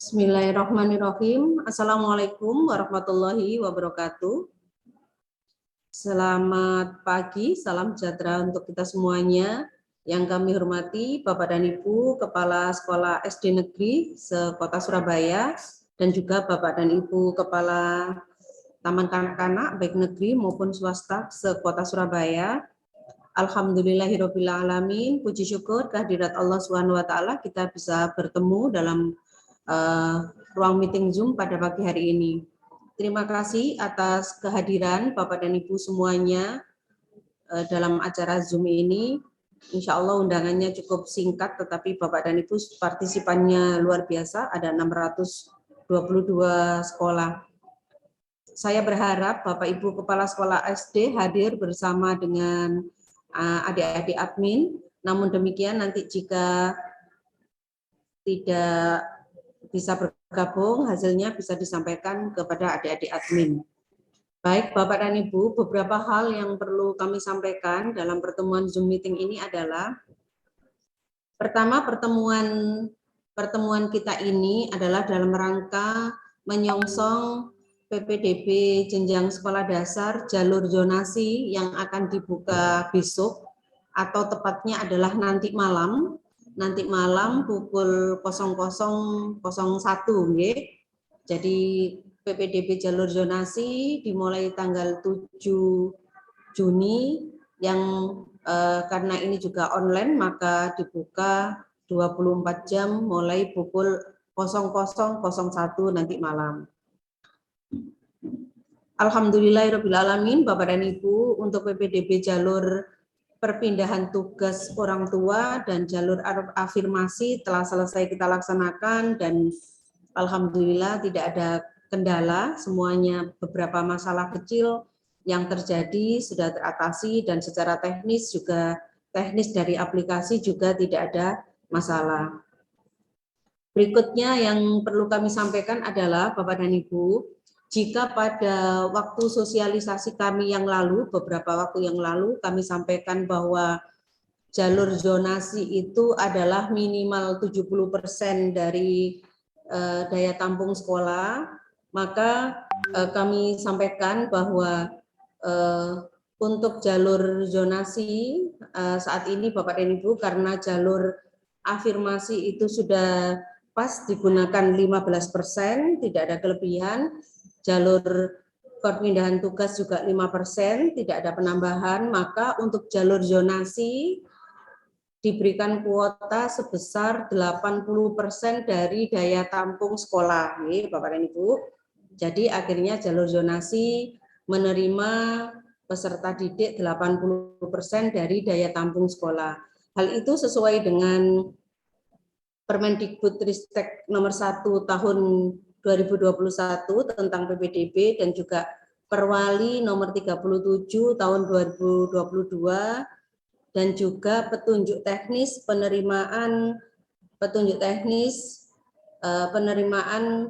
Bismillahirrahmanirrahim. Assalamualaikum warahmatullahi wabarakatuh. Selamat pagi, salam sejahtera untuk kita semuanya. Yang kami hormati Bapak dan Ibu Kepala Sekolah SD Negeri se-Kota Surabaya dan juga Bapak dan Ibu Kepala Taman Kanak-kanak baik negeri maupun swasta se-Kota Surabaya. Alhamdulillahirabbil alamin, puji syukur kehadirat Allah Subhanahu wa taala kita bisa bertemu dalam ruang meeting Zoom pada pagi hari ini. Terima kasih atas kehadiran Bapak dan Ibu semuanya dalam acara Zoom ini. Insya Allah undangannya cukup singkat, tetapi Bapak dan Ibu partisipannya luar biasa, ada 622 sekolah. Saya berharap Bapak Ibu Kepala Sekolah SD hadir bersama dengan adik-adik admin, namun demikian nanti jika tidak bisa bergabung, hasilnya bisa disampaikan kepada adik-adik admin. Baik, Bapak dan Ibu, beberapa hal yang perlu kami sampaikan dalam pertemuan Zoom meeting ini adalah, pertama, pertemuan kita ini adalah dalam rangka menyongsong PPDB jenjang sekolah dasar jalur zonasi yang akan dibuka besok, atau tepatnya adalah nanti malam pukul 00.01 nggih. Jadi PPDB jalur zonasi dimulai tanggal 7 Juni yang karena ini juga online maka dibuka 24 jam mulai pukul 00.01 nanti malam. Alhamdulillahirabbil alamin, Bapak dan Ibu, untuk PPDB jalur perpindahan tugas orang tua dan jalur afirmasi telah selesai kita laksanakan dan alhamdulillah tidak ada kendala, semuanya beberapa masalah kecil yang terjadi sudah teratasi dan secara teknis dari aplikasi juga tidak ada masalah. Berikutnya yang perlu kami sampaikan adalah Bapak dan Ibu, jika pada waktu sosialisasi kami yang lalu, beberapa waktu yang lalu, kami sampaikan bahwa jalur zonasi itu adalah minimal 70% dari daya tampung sekolah, maka kami sampaikan bahwa untuk jalur zonasi saat ini Bapak dan Ibu, karena jalur afirmasi itu sudah pas digunakan 15%, tidak ada kelebihan. Jalur perpindahan tugas juga 5%, tidak ada penambahan, maka untuk jalur zonasi diberikan kuota sebesar 80% dari daya tampung sekolah, nih Bapak dan Ibu. Jadi akhirnya jalur zonasi menerima peserta didik 80% dari daya tampung sekolah. Hal itu sesuai dengan Permendikbudristek nomor 1 tahun 2021 tentang PPDB dan juga Perwali nomor 37 tahun 2022 dan juga petunjuk teknis penerimaan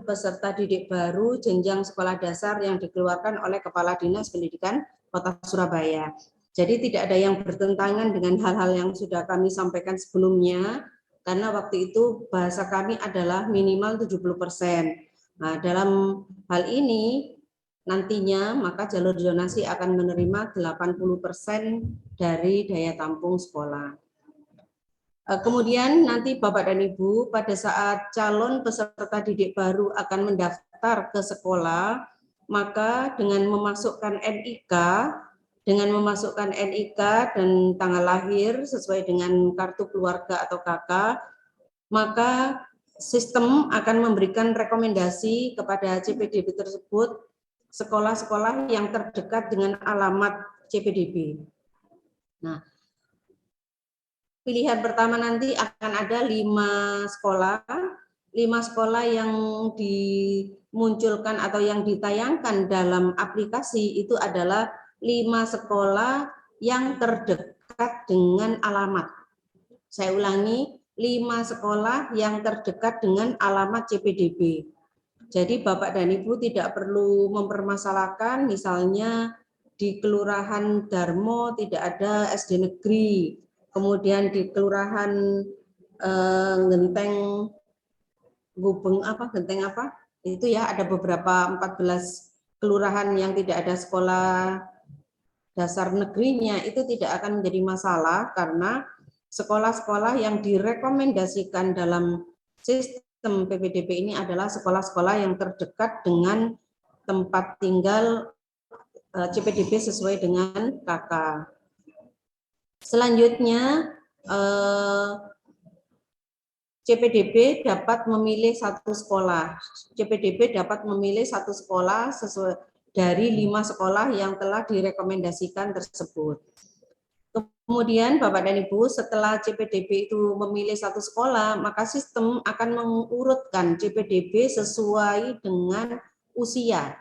peserta didik baru jenjang sekolah dasar yang dikeluarkan oleh Kepala Dinas Pendidikan Kota Surabaya. Jadi tidak ada yang bertentangan dengan hal-hal yang sudah kami sampaikan sebelumnya, karena waktu itu bahasa kami adalah minimal 70%. Nah, dalam hal ini nantinya maka jalur zonasi akan menerima 80% dari daya tampung sekolah. Kemudian nanti Bapak dan Ibu pada saat calon peserta didik baru akan mendaftar ke sekolah, maka dengan memasukkan NIK dan tanggal lahir sesuai dengan kartu keluarga atau KK, maka sistem akan memberikan rekomendasi kepada CPDB tersebut sekolah-sekolah yang terdekat dengan alamat CPDB. Nah, pilihan pertama nanti akan ada 5 sekolah yang dimunculkan atau yang ditayangkan dalam aplikasi itu adalah 5 sekolah yang terdekat dengan alamat. Saya ulangi, 5 sekolah yang terdekat dengan alamat CPDB. Jadi Bapak dan Ibu tidak perlu mempermasalahkan misalnya di Kelurahan Darmo tidak ada SD negeri, kemudian di Kelurahan Gubeng apa, Genteng apa, itu ya ada beberapa 14 kelurahan yang tidak ada sekolah dasar negerinya, itu tidak akan menjadi masalah karena sekolah-sekolah yang direkomendasikan dalam sistem PPDB ini adalah sekolah-sekolah yang terdekat dengan tempat tinggal CPDB sesuai dengan KK. Selanjutnya CPDB dapat memilih satu sekolah. CPDB dapat memilih satu sekolah sesuai dari 5 sekolah yang telah direkomendasikan tersebut. Kemudian Bapak dan Ibu, setelah CPDB itu memilih satu sekolah, maka sistem akan mengurutkan CPDB sesuai dengan usia.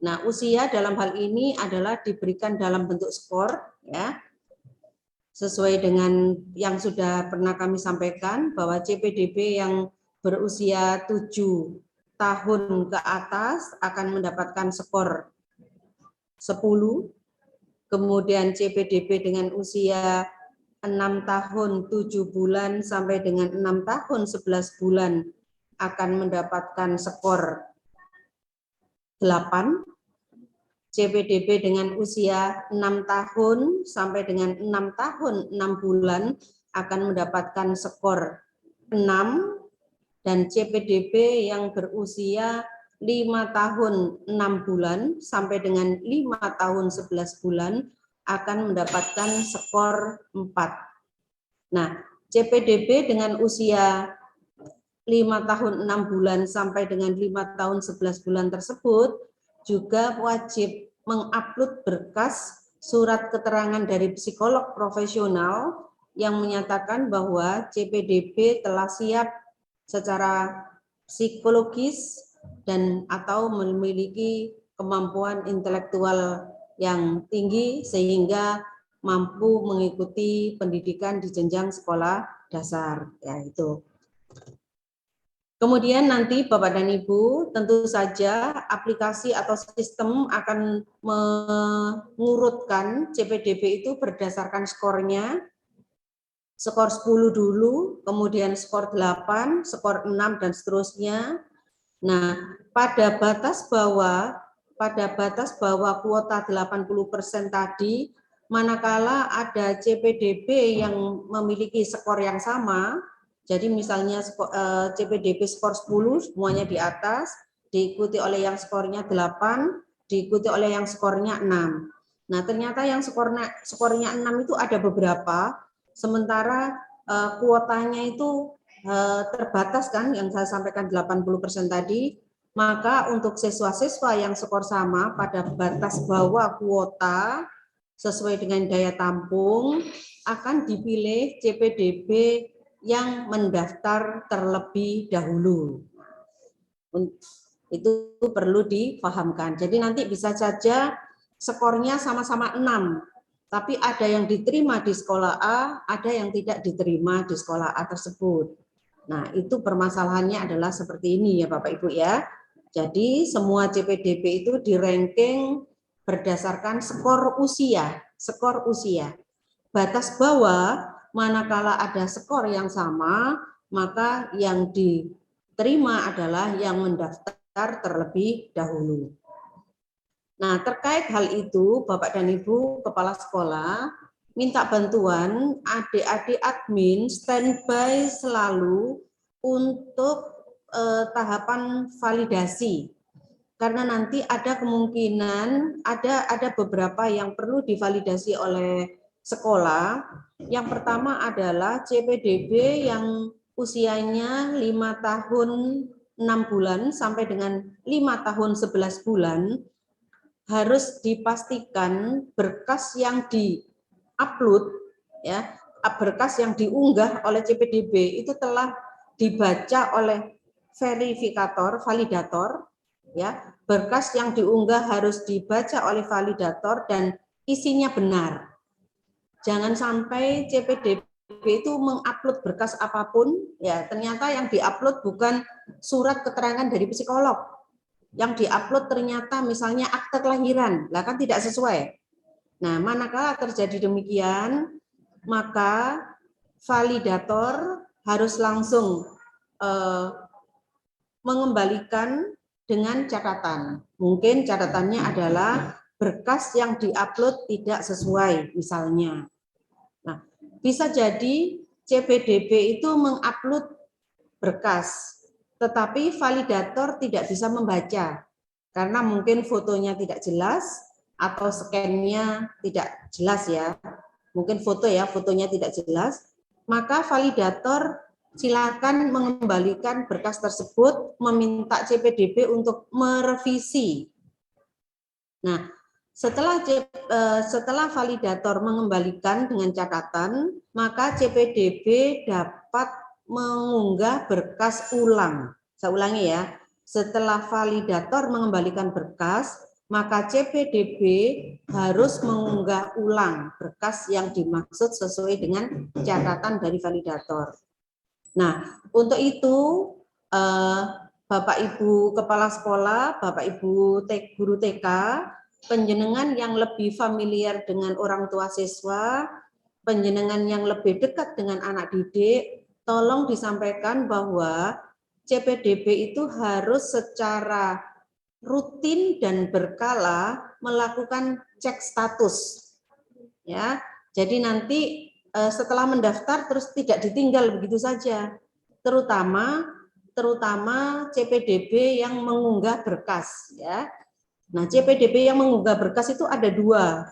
Nah, usia dalam hal ini adalah diberikan dalam bentuk skor, ya, sesuai dengan yang sudah pernah kami sampaikan bahwa CPDB yang berusia 7 tahun ke atas akan mendapatkan skor 10. Kemudian CPDB dengan usia 6 tahun 7 bulan sampai dengan 6 tahun 11 bulan akan mendapatkan skor 8. CPDB dengan usia 6 tahun sampai dengan 6 tahun 6 bulan akan mendapatkan skor 6, dan CPDB yang berusia 5 tahun 6 bulan sampai dengan 5 tahun 11 bulan akan mendapatkan skor 4. Nah, CPDB dengan usia 5 tahun 6 bulan sampai dengan 5 tahun 11 bulan tersebut juga wajib mengupload berkas surat keterangan dari psikolog profesional yang menyatakan bahwa CPDB telah siap secara psikologis dan atau memiliki kemampuan intelektual yang tinggi sehingga mampu mengikuti pendidikan di jenjang sekolah dasar, ya itu. Kemudian nanti Bapak dan Ibu tentu saja aplikasi atau sistem akan mengurutkan CPDB itu berdasarkan skornya. Skor 10 dulu, kemudian skor 8, skor 6 dan seterusnya. Nah, pada batas bawah kuota 80% tadi, manakala ada CPDB yang memiliki skor yang sama, jadi misalnya CPDB skor 10 semuanya di atas, diikuti oleh yang skornya 8, diikuti oleh yang skornya 6. Nah, ternyata yang skornya 6 itu ada beberapa, sementara kuotanya itu terbatas kan yang saya sampaikan 80% tadi, maka untuk siswa-siswa yang skor sama pada batas bawah kuota sesuai dengan daya tampung akan dipilih CPDB yang mendaftar terlebih dahulu. Itu perlu dipahamkan. Jadi nanti bisa saja skornya sama-sama 6, tapi ada yang diterima di sekolah A, ada yang tidak diterima di sekolah A tersebut. Nah, itu permasalahannya adalah seperti ini ya Bapak Ibu ya. Jadi semua CPDB itu di-ranking berdasarkan skor usia, Batas bawah manakala ada skor yang sama, maka yang diterima adalah yang mendaftar terlebih dahulu. Nah, terkait hal itu, Bapak dan Ibu Kepala Sekolah, minta bantuan adik-adik admin standby selalu untuk tahapan validasi. Karena nanti ada kemungkinan ada beberapa yang perlu divalidasi oleh sekolah. Yang pertama adalah CPDB yang usianya 5 tahun 6 bulan sampai dengan 5 tahun 11 bulan harus dipastikan berkas yang di-upload ya, berkas yang diunggah oleh CPDB itu telah dibaca oleh verifikator, validator ya. Berkas yang diunggah harus dibaca oleh validator dan isinya benar. Jangan sampai CPDB itu mengupload berkas apapun ya, ternyata yang diupload bukan surat keterangan dari psikolog. Yang diupload ternyata misalnya akte kelahiran, lah kan tidak sesuai. Nah, manakala terjadi demikian, maka validator harus langsung mengembalikan dengan catatan. Mungkin catatannya adalah berkas yang diupload tidak sesuai misalnya. Nah, bisa jadi CPDB itu mengupload berkas, tetapi validator tidak bisa membaca karena mungkin fotonya tidak jelas atau scan-nya tidak jelas ya. Mungkin fotonya tidak jelas, maka validator silakan mengembalikan berkas tersebut, meminta CPDB untuk merevisi. Nah, setelah validator mengembalikan dengan catatan, maka CPDB dapat mengunggah berkas ulang. Saya ulangi ya, setelah validator mengembalikan berkas, maka CPDB harus mengunggah ulang berkas yang dimaksud sesuai dengan catatan dari validator. Nah, untuk itu Bapak Ibu Kepala Sekolah, Bapak Ibu Guru TK, penjenengan yang lebih familiar dengan orang tua siswa, penjenengan yang lebih dekat dengan anak didik, tolong disampaikan bahwa CPDB itu harus secara rutin dan berkala melakukan cek status. Ya, jadi nanti setelah mendaftar terus tidak ditinggal begitu saja, terutama CPDB yang mengunggah berkas ya. Nah, CPDB yang mengunggah berkas itu ada dua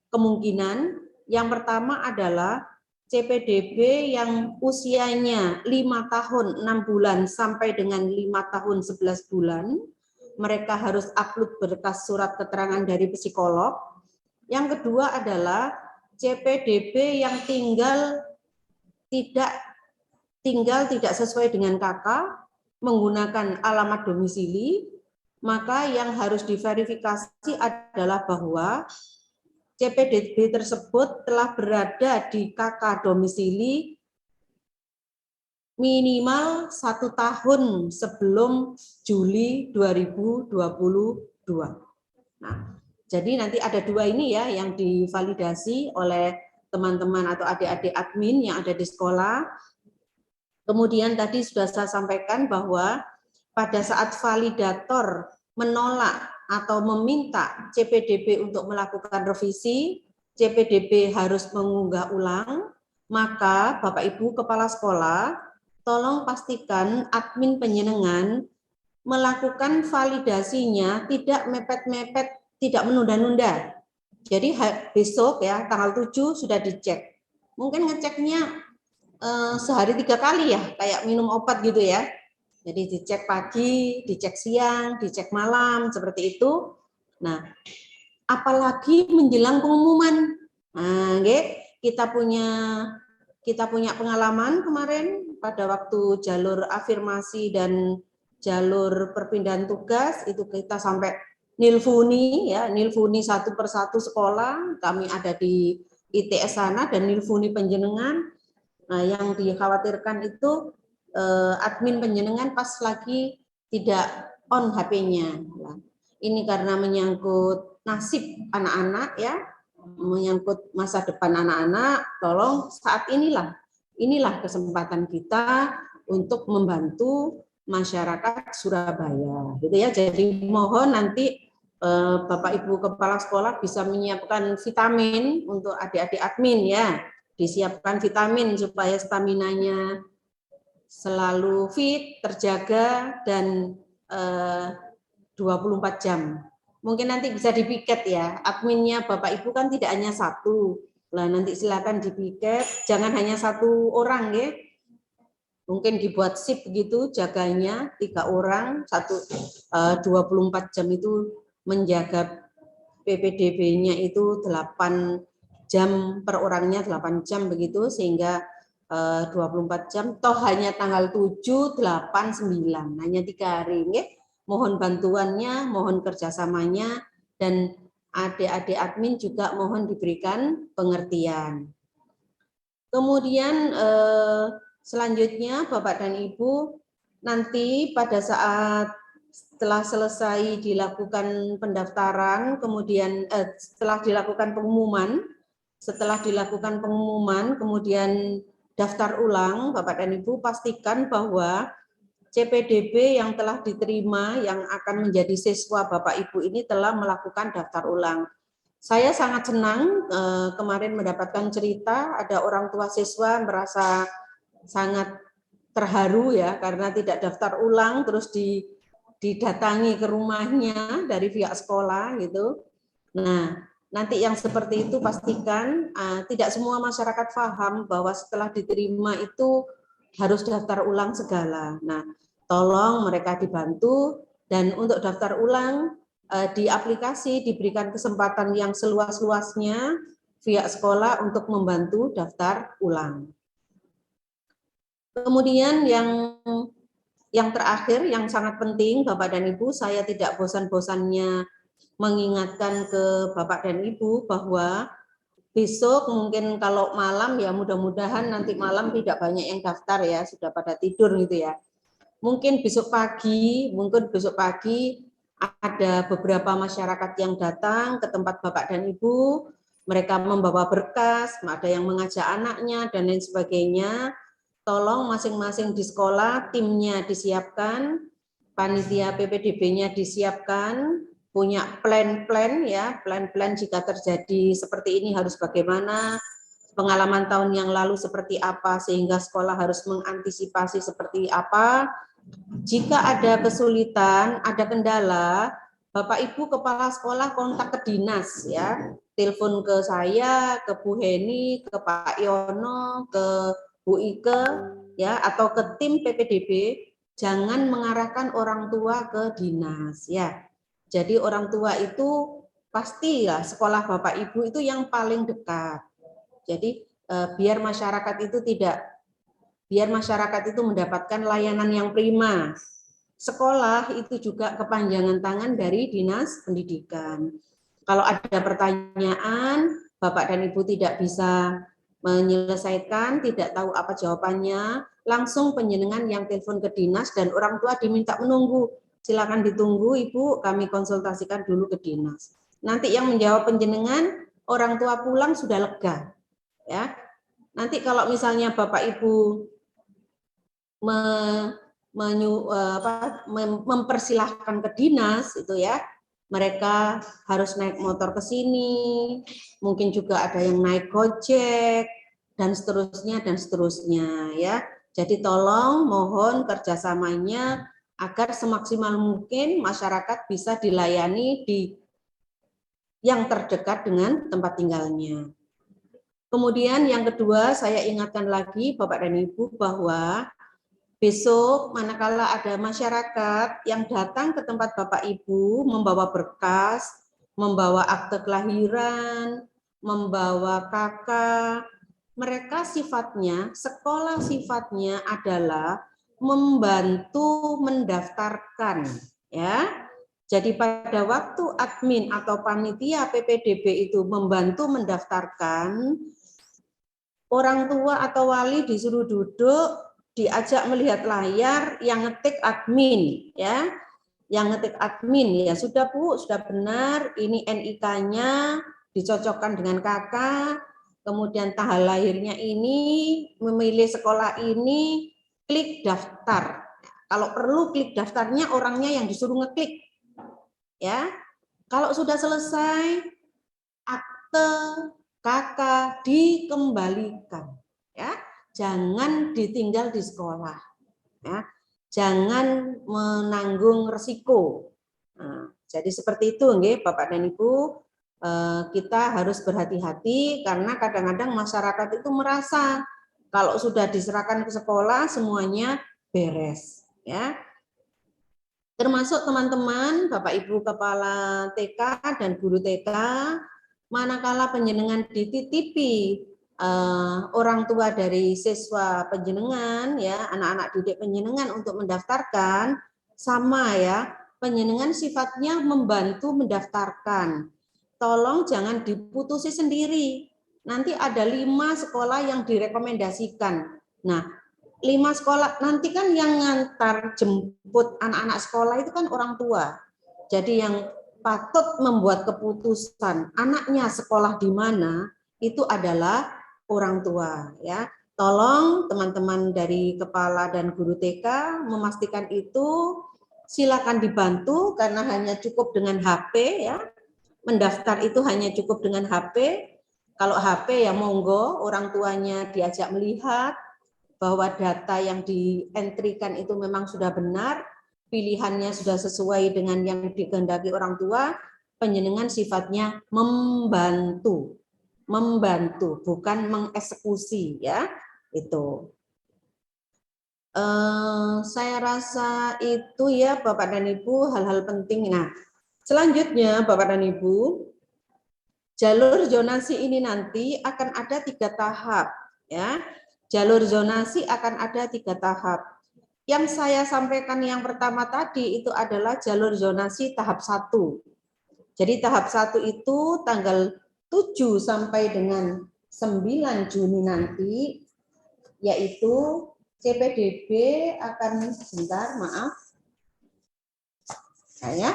kemungkinan. Yang pertama adalah CPDB yang usianya 5 tahun 6 bulan sampai dengan 5 tahun 11 bulan. Mereka harus upload berkas surat keterangan dari psikolog. Yang kedua adalah CPDB yang tinggal tidak sesuai dengan KK, menggunakan alamat domisili, maka yang harus diverifikasi adalah bahwa CPDB tersebut telah berada di KK domisili minimal 1 tahun sebelum Juli 2022. Nah, jadi nanti ada dua ini ya yang divalidasi oleh teman-teman atau adik-adik admin yang ada di sekolah. Kemudian tadi sudah saya sampaikan bahwa pada saat validator menolak atau meminta CPDB untuk melakukan revisi, CPDB harus mengunggah ulang, maka Bapak Ibu Kepala Sekolah, tolong pastikan admin penjenengan melakukan validasinya tidak mepet-mepet, tidak menunda-nunda. Jadi besok ya, tanggal 7 sudah dicek. Mungkin ngeceknya sehari 3 kali ya, kayak minum obat gitu ya. Jadi dicek pagi, dicek siang, dicek malam, seperti itu. Nah, apalagi menjelang pengumuman. Nah, kita punya pengalaman kemarin pada waktu jalur afirmasi dan jalur perpindahan tugas, itu kita sampai nilfuni ya, nilfuni satu persatu sekolah, kami ada di ITS sana dan nilfuni penjenengan. Nah, yang dikhawatirkan itu admin penjenengan pas lagi tidak on HP-nya. Ini karena menyangkut nasib anak-anak ya, menyangkut masa depan anak-anak, tolong saat inilah kesempatan kita untuk membantu masyarakat Surabaya, gitu ya. Jadi mohon nanti Bapak Ibu Kepala Sekolah bisa menyiapkan vitamin untuk adik-adik admin ya, disiapkan vitamin supaya staminanya selalu fit, terjaga, dan 24 jam. Mungkin nanti bisa dipiket ya, adminnya Bapak Ibu kan tidak hanya satu. Nah, nanti silakan dipiket, jangan hanya satu orang ya. Mungkin dibuat shift begitu, jaganya 3 orang, 24 jam itu menjaga PPDB-nya itu 8 jam per orangnya, 8 jam begitu, sehingga 24 jam, toh hanya tanggal 7, 8, 9, hanya 3 hari. Mohon bantuannya, mohon kerjasamanya, dan adik-adik admin juga mohon diberikan pengertian. Kemudian selanjutnya Bapak dan Ibu, nanti pada saat setelah selesai dilakukan pendaftaran, kemudian setelah dilakukan pengumuman, kemudian daftar ulang, Bapak dan Ibu pastikan bahwa CPDB yang telah diterima yang akan menjadi siswa Bapak Ibu ini telah melakukan daftar ulang. Saya sangat senang kemarin mendapatkan cerita ada orang tua siswa merasa sangat terharu ya karena tidak daftar ulang terus didatangi ke rumahnya dari pihak sekolah gitu. Nah, nanti yang seperti itu pastikan tidak semua masyarakat paham bahwa setelah diterima itu harus daftar ulang segala. Nah, tolong mereka dibantu dan untuk daftar ulang di aplikasi diberikan kesempatan yang seluas-luasnya pihak sekolah untuk membantu daftar ulang. Kemudian yang terakhir yang sangat penting Bapak dan Ibu, saya tidak bosan-bosannya mengingatkan ke Bapak dan Ibu bahwa besok mungkin kalau malam ya mudah-mudahan nanti malam tidak banyak yang daftar ya, sudah pada tidur gitu ya. Mungkin besok pagi ada beberapa masyarakat yang datang ke tempat Bapak dan Ibu, mereka membawa berkas, ada yang mengajak anaknya dan lain sebagainya. Tolong masing-masing di sekolah timnya disiapkan, panitia PPDB-nya disiapkan, punya plan-plan ya, plan-plan jika terjadi seperti ini harus bagaimana, pengalaman tahun yang lalu seperti apa sehingga sekolah harus mengantisipasi seperti apa. Jika ada kesulitan, ada kendala, Bapak Ibu kepala sekolah kontak ke dinas ya, telepon ke saya, ke Bu Heni, ke Pak Yono, ke Bu Ike ya atau ke tim PPDB, jangan mengarahkan orang tua ke dinas ya. Jadi orang tua itu pasti ya sekolah Bapak Ibu itu yang paling dekat. Jadi biar masyarakat itu mendapatkan layanan yang prima. Sekolah itu juga kepanjangan tangan dari Dinas Pendidikan. Kalau ada pertanyaan, Bapak dan Ibu tidak bisa menyelesaikan, tidak tahu apa jawabannya, langsung penjenengan yang telepon ke dinas dan orang tua diminta menunggu. Silakan ditunggu Ibu, kami konsultasikan dulu ke dinas. Nanti yang menjawab penjenengan, orang tua pulang sudah lega. Ya. Nanti kalau misalnya Bapak Ibu mempersilahkan ke dinas itu ya, mereka harus naik motor ke sini, mungkin juga ada yang naik Gojek dan seterusnya ya. Jadi tolong mohon kerjasamanya agar semaksimal mungkin masyarakat bisa dilayani di yang terdekat dengan tempat tinggalnya. Kemudian yang kedua saya ingatkan lagi Bapak dan Ibu bahwa besok manakala ada masyarakat yang datang ke tempat Bapak Ibu membawa berkas, membawa akte kelahiran, membawa KK, mereka sifatnya, sekolah sifatnya adalah membantu mendaftarkan ya. Jadi pada waktu admin atau panitia PPDB itu membantu mendaftarkan, orang tua atau wali disuruh duduk, diajak melihat layar, yang ngetik admin ya, yang ngetik admin ya sudah Bu, sudah benar, ini NIK-nya dicocokkan dengan kakak, kemudian tanggal lahirnya ini, memilih sekolah ini, klik daftar. Kalau perlu klik daftarnya orangnya yang disuruh ngeklik ya. Kalau sudah selesai, akte kakak dikembalikan ya. Jangan ditinggal di sekolah, ya. Jangan menanggung resiko. Nah, jadi seperti itu, nggih, Bapak dan Ibu, kita harus berhati-hati karena kadang-kadang masyarakat itu merasa kalau sudah diserahkan ke sekolah semuanya beres, ya. Termasuk teman-teman, Bapak Ibu Kepala TK dan Guru TK, manakala penjenengan dititipi orang tua dari siswa penjenengan ya, anak-anak didik penjenengan untuk mendaftarkan, sama ya, penjenengan sifatnya membantu mendaftarkan. Tolong jangan diputusi sendiri. Nanti ada 5 sekolah yang direkomendasikan. Nah, 5 sekolah nanti kan yang ngantar jemput anak-anak sekolah itu kan orang tua. Jadi yang patut membuat keputusan anaknya sekolah di mana itu adalah orang tua ya. tolong teman-teman dari kepala dan guru TK memastikan itu. Silakan dibantu karena hanya cukup dengan HP ya. Mendaftar itu hanya cukup dengan HP. Kalau HP ya monggo orang tuanya diajak melihat bahwa data yang dientrikan itu memang sudah benar, pilihannya sudah sesuai dengan yang dikehendaki orang tua, panjenengan sifatnya membantu, bukan mengeksekusi ya. Itu. Saya rasa itu ya Bapak dan Ibu hal-hal penting. Nah, selanjutnya Bapak dan Ibu, jalur zonasi ini nanti akan ada 3 tahap ya. Jalur zonasi akan ada 3 tahap. Yang saya sampaikan yang pertama tadi itu adalah jalur zonasi tahap 1. Jadi tahap 1 itu tanggal 7 sampai dengan 9 Juni nanti, yaitu CPDB akan sebentar, maaf. Ya.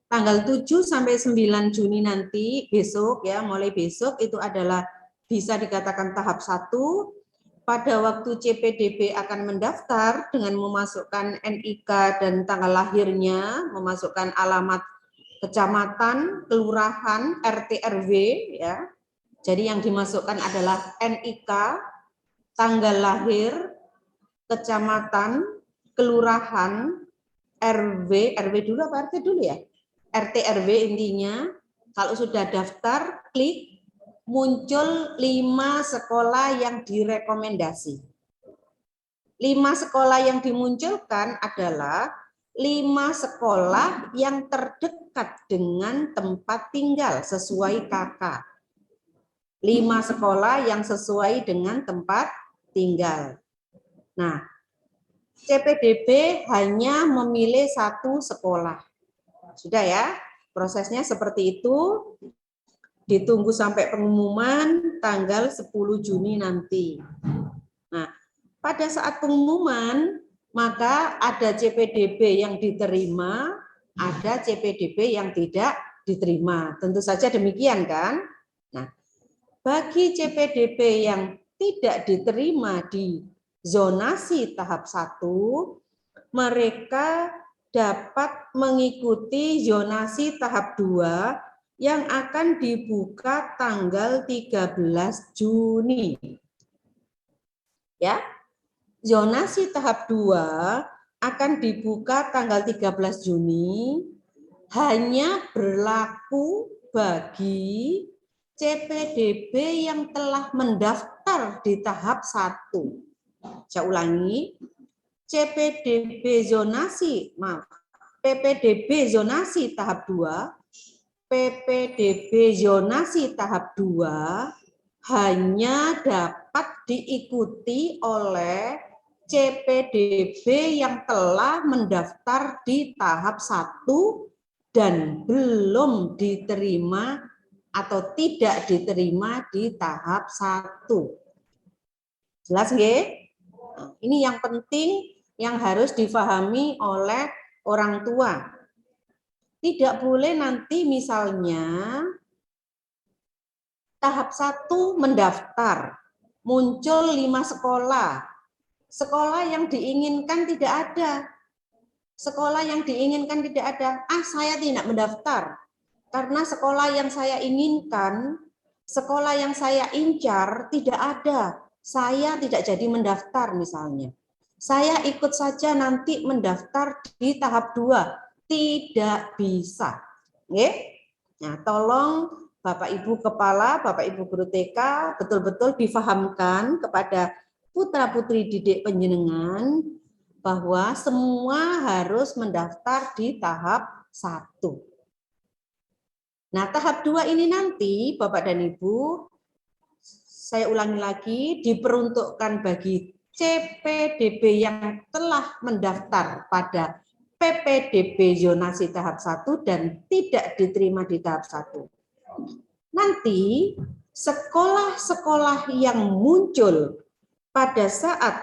Tanggal 7 sampai 9 Juni nanti besok ya, mulai besok itu adalah bisa dikatakan tahap 1. Pada waktu CPDB akan mendaftar dengan memasukkan NIK dan tanggal lahirnya, memasukkan alamat kecamatan, kelurahan, RT RW ya. Jadi yang dimasukkan adalah NIK, tanggal lahir, kecamatan, kelurahan, RW dulu apa RT dulu ya? RT RW intinya. Kalau sudah daftar, klik, muncul 5 sekolah yang direkomendasi. 5 sekolah yang dimunculkan adalah 5 sekolah yang terdekat dengan tempat tinggal sesuai KK. 5 sekolah yang sesuai dengan tempat tinggal. Nah, CPDB hanya memilih 1 sekolah. Sudah ya, prosesnya seperti itu. Ditunggu sampai pengumuman tanggal 10 Juni nanti. Nah, pada saat pengumuman, maka ada CPDB yang diterima, ada CPDB yang tidak diterima. Tentu saja demikian kan? Nah, bagi CPDB yang tidak diterima di zonasi tahap 1, mereka dapat mengikuti zonasi tahap 2 yang akan dibuka tanggal 13 Juni. Ya. Zonasi tahap 2 akan dibuka tanggal 13 Juni, hanya berlaku bagi CPDB yang telah mendaftar di tahap 1. Saya ulangi, PPDB zonasi tahap 2, PPDB zonasi tahap 2 hanya dapat diikuti oleh CPDB yang telah mendaftar di tahap 1 dan belum diterima atau tidak diterima di tahap 1. Jelas nggih? Ini yang penting yang harus difahami oleh orang tua. Tidak boleh nanti misalnya tahap 1 mendaftar, muncul 5 sekolah. Sekolah yang diinginkan tidak ada. Sekolah yang diinginkan tidak ada. Saya tidak mendaftar. Karena sekolah yang saya inginkan, sekolah yang saya incar tidak ada. Saya tidak jadi mendaftar misalnya. Saya ikut saja nanti mendaftar di tahap 2. Tidak bisa. Nah, tolong Bapak Ibu Kepala, Bapak Ibu Guru TK betul-betul difahamkan kepada putra-putri didik panjenengan bahwa semua harus mendaftar di tahap 1. Nah, tahap 2 ini nanti Bapak dan Ibu, saya ulangi lagi, diperuntukkan bagi CPDB yang telah mendaftar pada PPDB zonasi tahap 1 dan tidak diterima di tahap 1. Nanti sekolah-sekolah yang muncul pada saat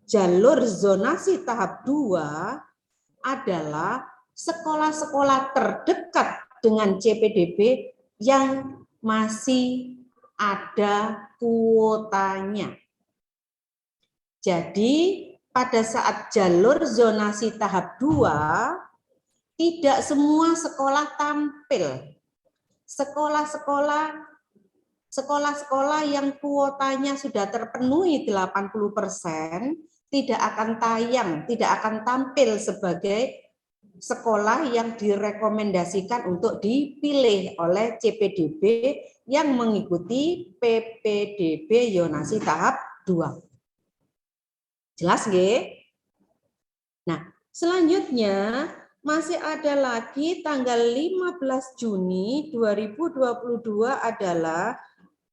jalur zonasi tahap 2 adalah sekolah-sekolah terdekat dengan CPDB yang masih ada kuotanya. Jadi pada saat jalur zonasi tahap 2, tidak semua sekolah tampil. Sekolah-sekolah yang kuotanya sudah terpenuhi 80% tidak akan tampil sebagai sekolah yang direkomendasikan untuk dipilih oleh CPDB yang mengikuti PPDB zonasi tahap 2. Jelas nggih? Nah, selanjutnya masih ada lagi tanggal 15 Juni 2022 adalah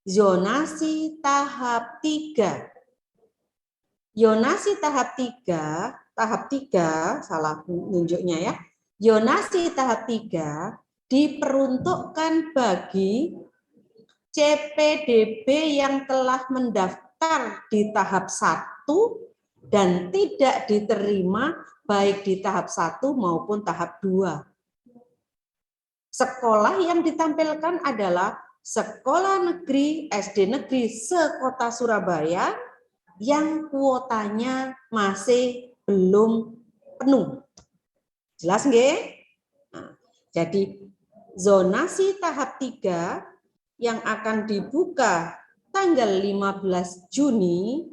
zonasi tahap 3. Zonasi tahap 3, salah nunjuknya ya. Zonasi tahap 3 diperuntukkan bagi CPDB yang telah mendaftar di tahap 1 dan tidak diterima baik di tahap 1 maupun tahap 2. Sekolah yang ditampilkan adalah sekolah negeri, SD negeri se-Kota Surabaya yang kuotanya masih belum penuh. Jelas nggih? Nah, jadi zonasi tahap 3 yang akan dibuka tanggal 15 Juni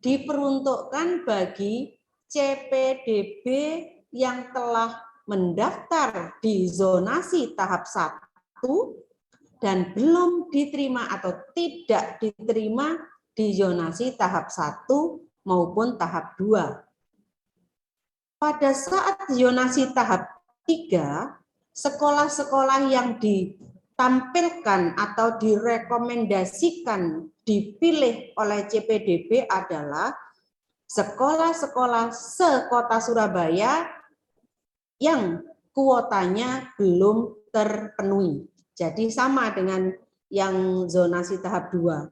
diperuntukkan bagi CPDB yang telah mendaftar di zonasi tahap 1 dan belum diterima atau tidak diterima di zonasi tahap 1 maupun tahap 2. Pada saat zonasi tahap 3, sekolah-sekolah yang ditampilkan atau direkomendasikan dipilih oleh CPDB adalah sekolah-sekolah se-Kota Surabaya yang kuotanya belum terpenuhi. Jadi sama dengan yang zonasi tahap 2.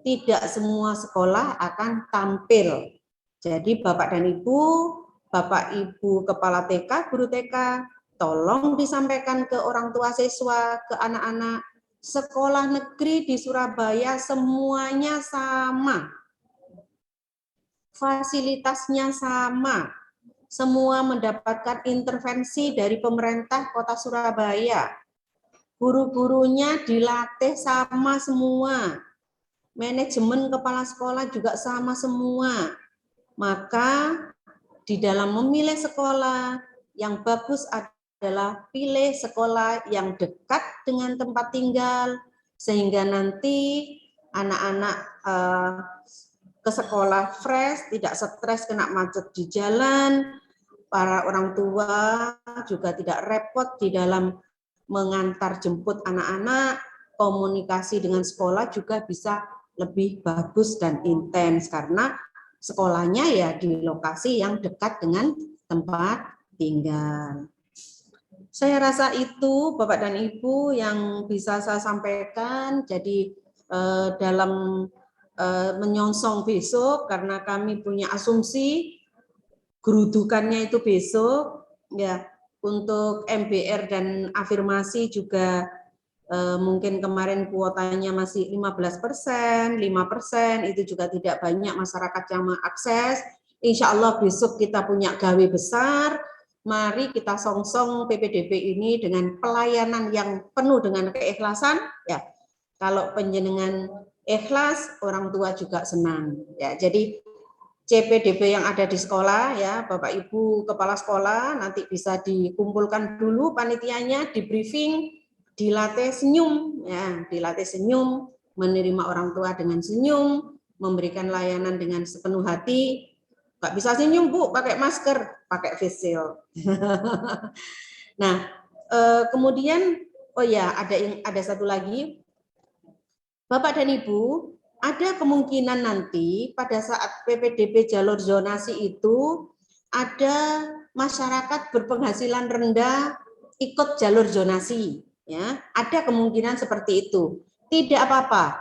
Tidak semua sekolah akan tampil. Jadi Bapak dan Ibu, Bapak Ibu Kepala TK, Guru TK, tolong disampaikan ke orang tua siswa, ke anak-anak, sekolah negeri di Surabaya semuanya sama. Fasilitasnya sama. Semua mendapatkan intervensi dari pemerintah Kota Surabaya. Guru-gurunya dilatih sama semua. Manajemen kepala sekolah juga sama semua. Maka di dalam memilih sekolah yang bagus adalah pilih sekolah yang dekat dengan tempat tinggal sehingga nanti anak-anak ke sekolah fresh, tidak stres kena macet di jalan. Para orang tua juga tidak repot di dalam mengantar jemput anak-anak. Komunikasi dengan sekolah juga bisa lebih bagus dan intens karena sekolahnya ya di lokasi yang dekat dengan tempat tinggal. Saya rasa itu Bapak dan Ibu yang bisa saya sampaikan. Jadi dalam menyongsong besok karena kami punya asumsi gerudukannya itu besok ya, untuk MBR dan afirmasi juga mungkin kemarin kuotanya masih 15%, 5%, itu juga tidak banyak masyarakat yang mengakses. Insya Allah besok kita punya gawe besar, mari kita songsong PPDB ini dengan pelayanan yang penuh dengan keikhlasan. Ya, kalau penjenengan ikhlas, orang tua juga senang. Ya, jadi CPDB yang ada di sekolah ya, Bapak Ibu Kepala Sekolah nanti bisa dikumpulkan dulu panitianya, di briefing, dilatih senyum ya, dilatih senyum, menerima orang tua dengan senyum, memberikan layanan dengan sepenuh hati. Nggak bisa senyum Bu, pakai masker, pakai face shield. Nah, kemudian oh ya, ada satu lagi. Bapak dan Ibu, ada kemungkinan nanti pada saat PPDB jalur zonasi itu ada masyarakat berpenghasilan rendah ikut jalur zonasi, ya. Ada kemungkinan seperti itu. Tidak apa-apa.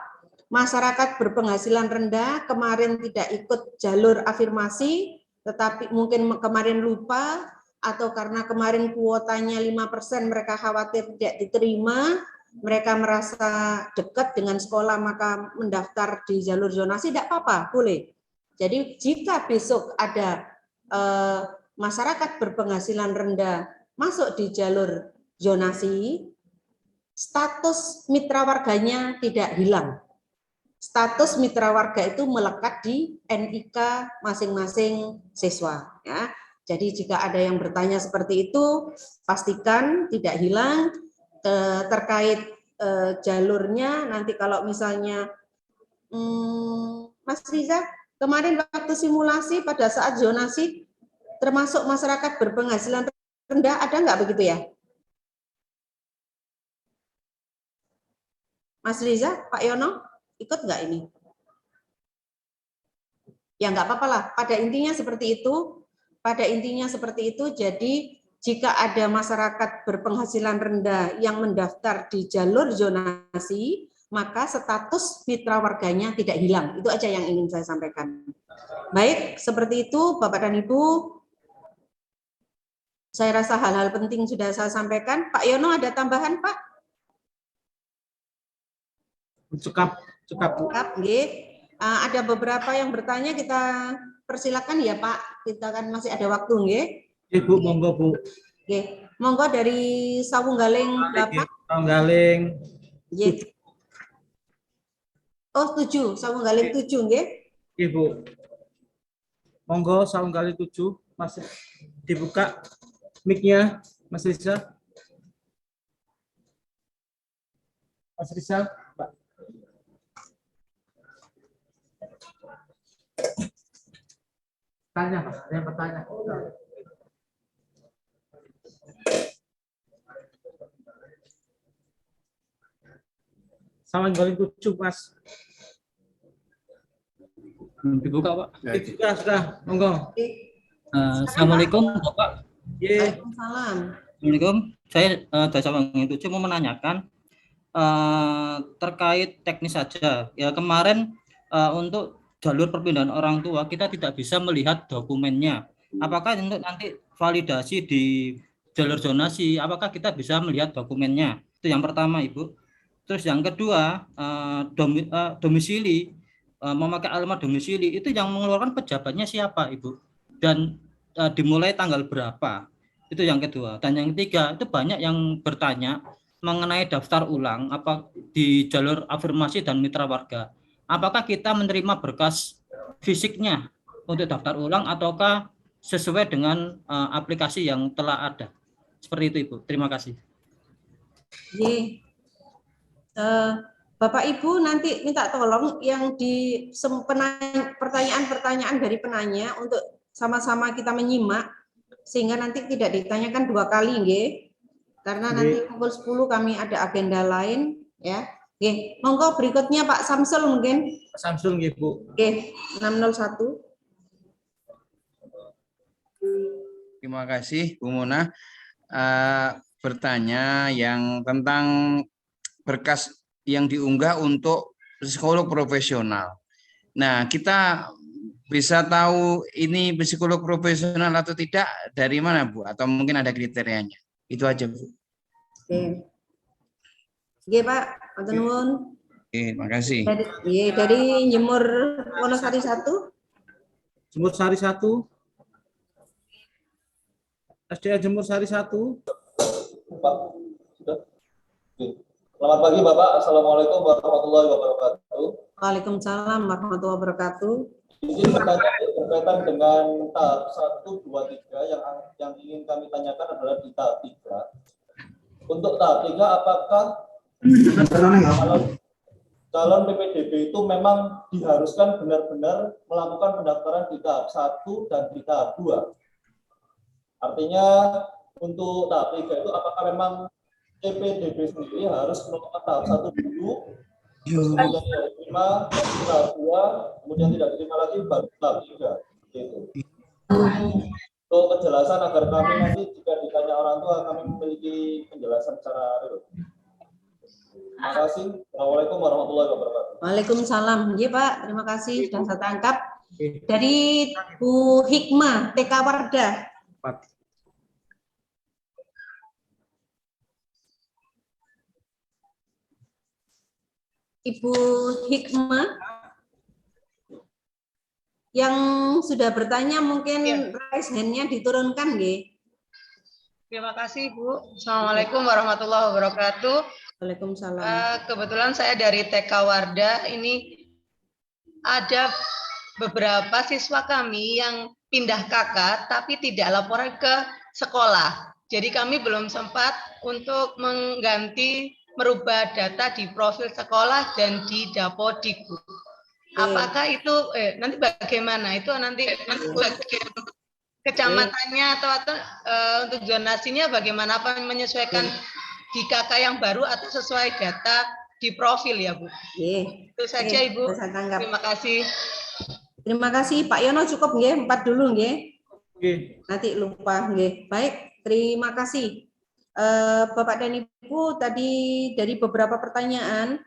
Masyarakat berpenghasilan rendah kemarin tidak ikut jalur afirmasi, tetapi mungkin kemarin lupa atau karena kemarin kuotanya 5% mereka khawatir tidak diterima. Mereka merasa dekat dengan sekolah maka mendaftar di jalur zonasi, tidak apa-apa, boleh. Jadi jika besok ada masyarakat berpenghasilan rendah masuk di jalur zonasi, status mitra warganya tidak hilang. Status mitra warga itu melekat di NIK masing-masing siswa. Ya. Jadi jika ada yang bertanya seperti itu, pastikan tidak hilang terkait jalurnya. Nanti kalau misalnya Mas Riza, kemarin waktu simulasi pada saat zonasi, termasuk masyarakat berpenghasilan rendah, ada nggak begitu ya? Mas Riza, Pak Yono, ikut nggak ini? Ya nggak apa-apa lah. Pada intinya seperti itu. Pada intinya seperti itu. Jadi jika ada masyarakat berpenghasilan rendah yang mendaftar di jalur zonasi, maka status mitra warganya tidak hilang. Itu aja yang ingin saya sampaikan. Baik, seperti itu Bapak dan Ibu. Saya rasa hal-hal penting sudah saya sampaikan. Pak Yono ada tambahan, Pak? Cukup, Bu. Ada beberapa yang bertanya, kita persilakan ya Pak. Kita kan masih ada waktu, nggih. Ibu, monggo Bu. Oke, monggo dari Sawunggaling Bapak. Sawunggaling. Oh 7, Sawunggaling 7, nggih. Ibu. Monggo Sawunggaling 7, Mas dibuka mic-nya, Mas Riza. Mas Riza, Pak. Tanya, Mas. Ada yang bertanya. Sawunggaling 7, Mas. Dibuka, Pak. Sudah. Monggo. Assalamualaikum, Bapak. Waalaikumsalam. Assalamualaikum. Saya dari Sawunggaling 7 mau menanyakan terkait teknis saja. Ya kemarin untuk jalur perpindahan orang tua kita tidak bisa melihat dokumennya. Apakah untuk nanti validasi di jalur zonasi, apakah kita bisa melihat dokumennya? Itu yang pertama, Ibu. Terus yang kedua, domisili, memakai alamat domisili itu yang mengeluarkan pejabatnya siapa, Ibu? Dan dimulai tanggal berapa? Itu yang kedua. Dan yang ketiga, itu banyak yang bertanya mengenai daftar ulang apa di jalur afirmasi dan mitra warga. Apakah kita menerima berkas fisiknya untuk daftar ulang ataukah sesuai dengan aplikasi yang telah ada? Seperti itu, Ibu. Terima kasih. Bapak Ibu nanti minta tolong yang di pertanyaan-pertanyaan dari penanya untuk sama-sama kita menyimak sehingga nanti tidak ditanyakan dua kali, nggih. Karena nanti pukul 10 kami ada agenda lain, ya. Oke, monggo berikutnya Pak Samsul mungkin. Pak Samsul, nggih, Bu. Oke, 601. Terima kasih, Bu Mona. Bertanya yang tentang berkas yang diunggah untuk psikolog profesional. Nah, kita bisa tahu ini psikolog profesional atau tidak dari mana, Bu? Atau mungkin ada kriterianya? Itu aja, Bu. Oke. Oke, Pak. Matur nuwun. Oke, terima kasih. Dari Jemur Wonosari 1. Jemur Sari 1. SDA Jemur Sari 1. Pak, sudah. Selamat pagi Bapak. Assalamualaikum warahmatullahi wabarakatuh. Waalaikumsalam warahmatullahi wabarakatuh. Izin bertanya berkaitan dengan tahap 1, 2, 3 yang ingin kami tanyakan adalah di tahap 3. Untuk tahap 3, apakah calon PPDB itu memang diharuskan benar-benar melakukan pendaftaran di tahap 1 dan di tahap 2? Artinya untuk tahap 3 itu apakah memang PPDB sendiri harus melakukan tahap 1 dulu, kemudian tidak diterima, tahap 2, kemudian tidak diterima lagi, baru tahap 3. Gitu. Untuk penjelasan agar kami nanti jika ditanya orang tua, kami memiliki penjelasan secara real. Terima kasih. Assalamualaikum warahmatullahi wabarakatuh. Waalaikumsalam. Iya Pak, terima kasih sudah saya tangkap. Dari Bu Hikmah, TK Wardah. Ibu Hikmah. Yang sudah bertanya mungkin Ya. raise hand-nya diturunkan, nggih. Terima kasih, Bu. Assalamualaikum warahmatullahi wabarakatuh. Waalaikumsalam. Kebetulan saya dari TK Wardah. Ini ada beberapa siswa kami yang pindah KK tapi tidak laporan ke sekolah. Jadi kami belum sempat untuk mengganti merubah data di profil sekolah dan di Dapodik, Bu. Apakah itu nanti bagaimana? Itu nanti kecamatannya atau untuk zonasinya bagaimana? Apa menyesuaikan di KK yang baru atau sesuai data di profil ya, Bu? Itu saja, Ibu. Terima kasih. Terima kasih Pak Yono, cukup nggih 4 dulu nggih. Oke. Nanti lupa nggih. Baik, terima kasih. Bapak dan Ibu, tadi dari beberapa pertanyaan,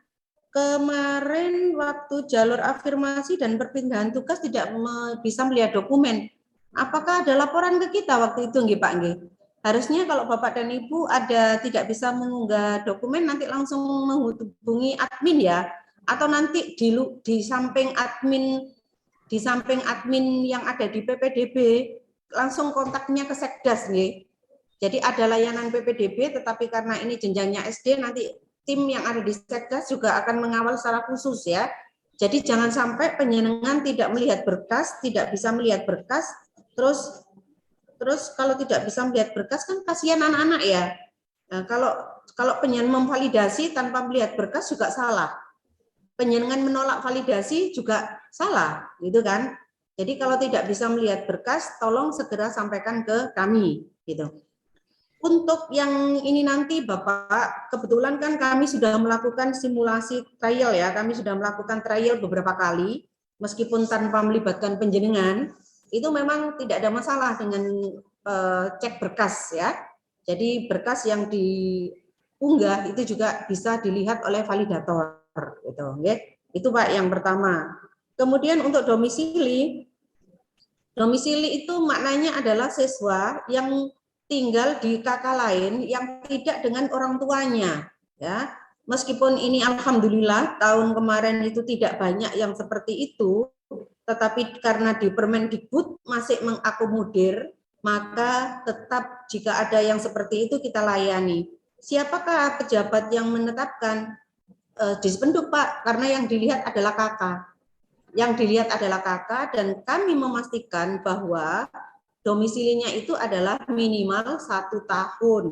kemarin waktu jalur afirmasi dan perpindahan tugas tidak bisa melihat dokumen. Apakah ada laporan ke kita waktu itu nggih Pak nggih? Harusnya kalau Bapak dan Ibu ada tidak bisa mengunggah dokumen, nanti langsung menghubungi admin ya, atau nanti di samping admin yang ada di PPDB, langsung kontaknya ke Sekdas nggih. Jadi ada layanan PPDB, tetapi karena ini jenjangnya SD, nanti tim yang ada di Sekdas juga akan mengawal secara khusus ya. Jadi jangan sampai penjenengan tidak melihat berkas, tidak bisa melihat berkas, terus kalau tidak bisa melihat berkas kan kasihan anak-anak ya. Nah, kalau penjenengan memvalidasi tanpa melihat berkas juga salah. Penjenengan menolak validasi juga salah, gitu kan? Jadi kalau tidak bisa melihat berkas, tolong segera sampaikan ke kami, gitu. Untuk yang ini nanti Bapak, kebetulan kan kami sudah melakukan simulasi trial ya, kami sudah melakukan trial beberapa kali, meskipun tanpa melibatkan penjenengan, itu memang tidak ada masalah dengan cek berkas ya. Jadi berkas yang diunggah itu juga bisa dilihat oleh validator, gitu. Itu Pak yang pertama. Kemudian untuk domisili itu maknanya adalah siswa yang tinggal di KK lain yang tidak dengan orang tuanya ya. Meskipun ini alhamdulillah tahun kemarin itu tidak banyak yang seperti itu, tetapi karena di Permendikbud masih mengakomodir, maka tetap jika ada yang seperti itu kita layani. Siapakah pejabat yang menetapkan? Dispenduk Pak, karena yang dilihat adalah KK. Yang dilihat adalah KK dan kami memastikan bahwa domisilinya itu adalah minimal 1 tahun.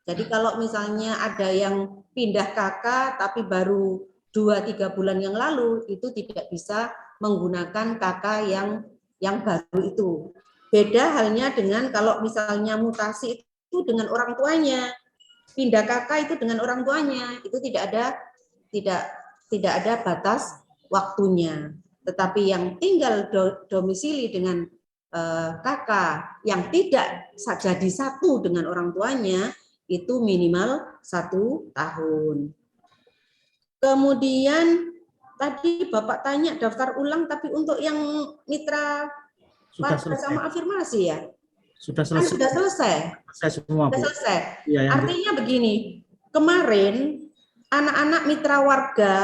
Jadi kalau misalnya ada yang pindah KK tapi baru 2-3 bulan yang lalu, itu tidak bisa menggunakan KK yang baru itu. Beda halnya dengan kalau misalnya mutasi itu dengan orang tuanya. Pindah KK itu dengan orang tuanya, itu tidak ada batas waktunya. Tetapi yang tinggal domisili dengan kakak yang tidak jadi satu dengan orang tuanya itu minimal 1 tahun. Kemudian tadi Bapak tanya daftar ulang, tapi untuk yang mitra warga sama afirmasi ya? Sudah selesai. Sudah selesai. Selesai semua, Bu. Sudah selesai. Ya, artinya begini, kemarin anak-anak mitra warga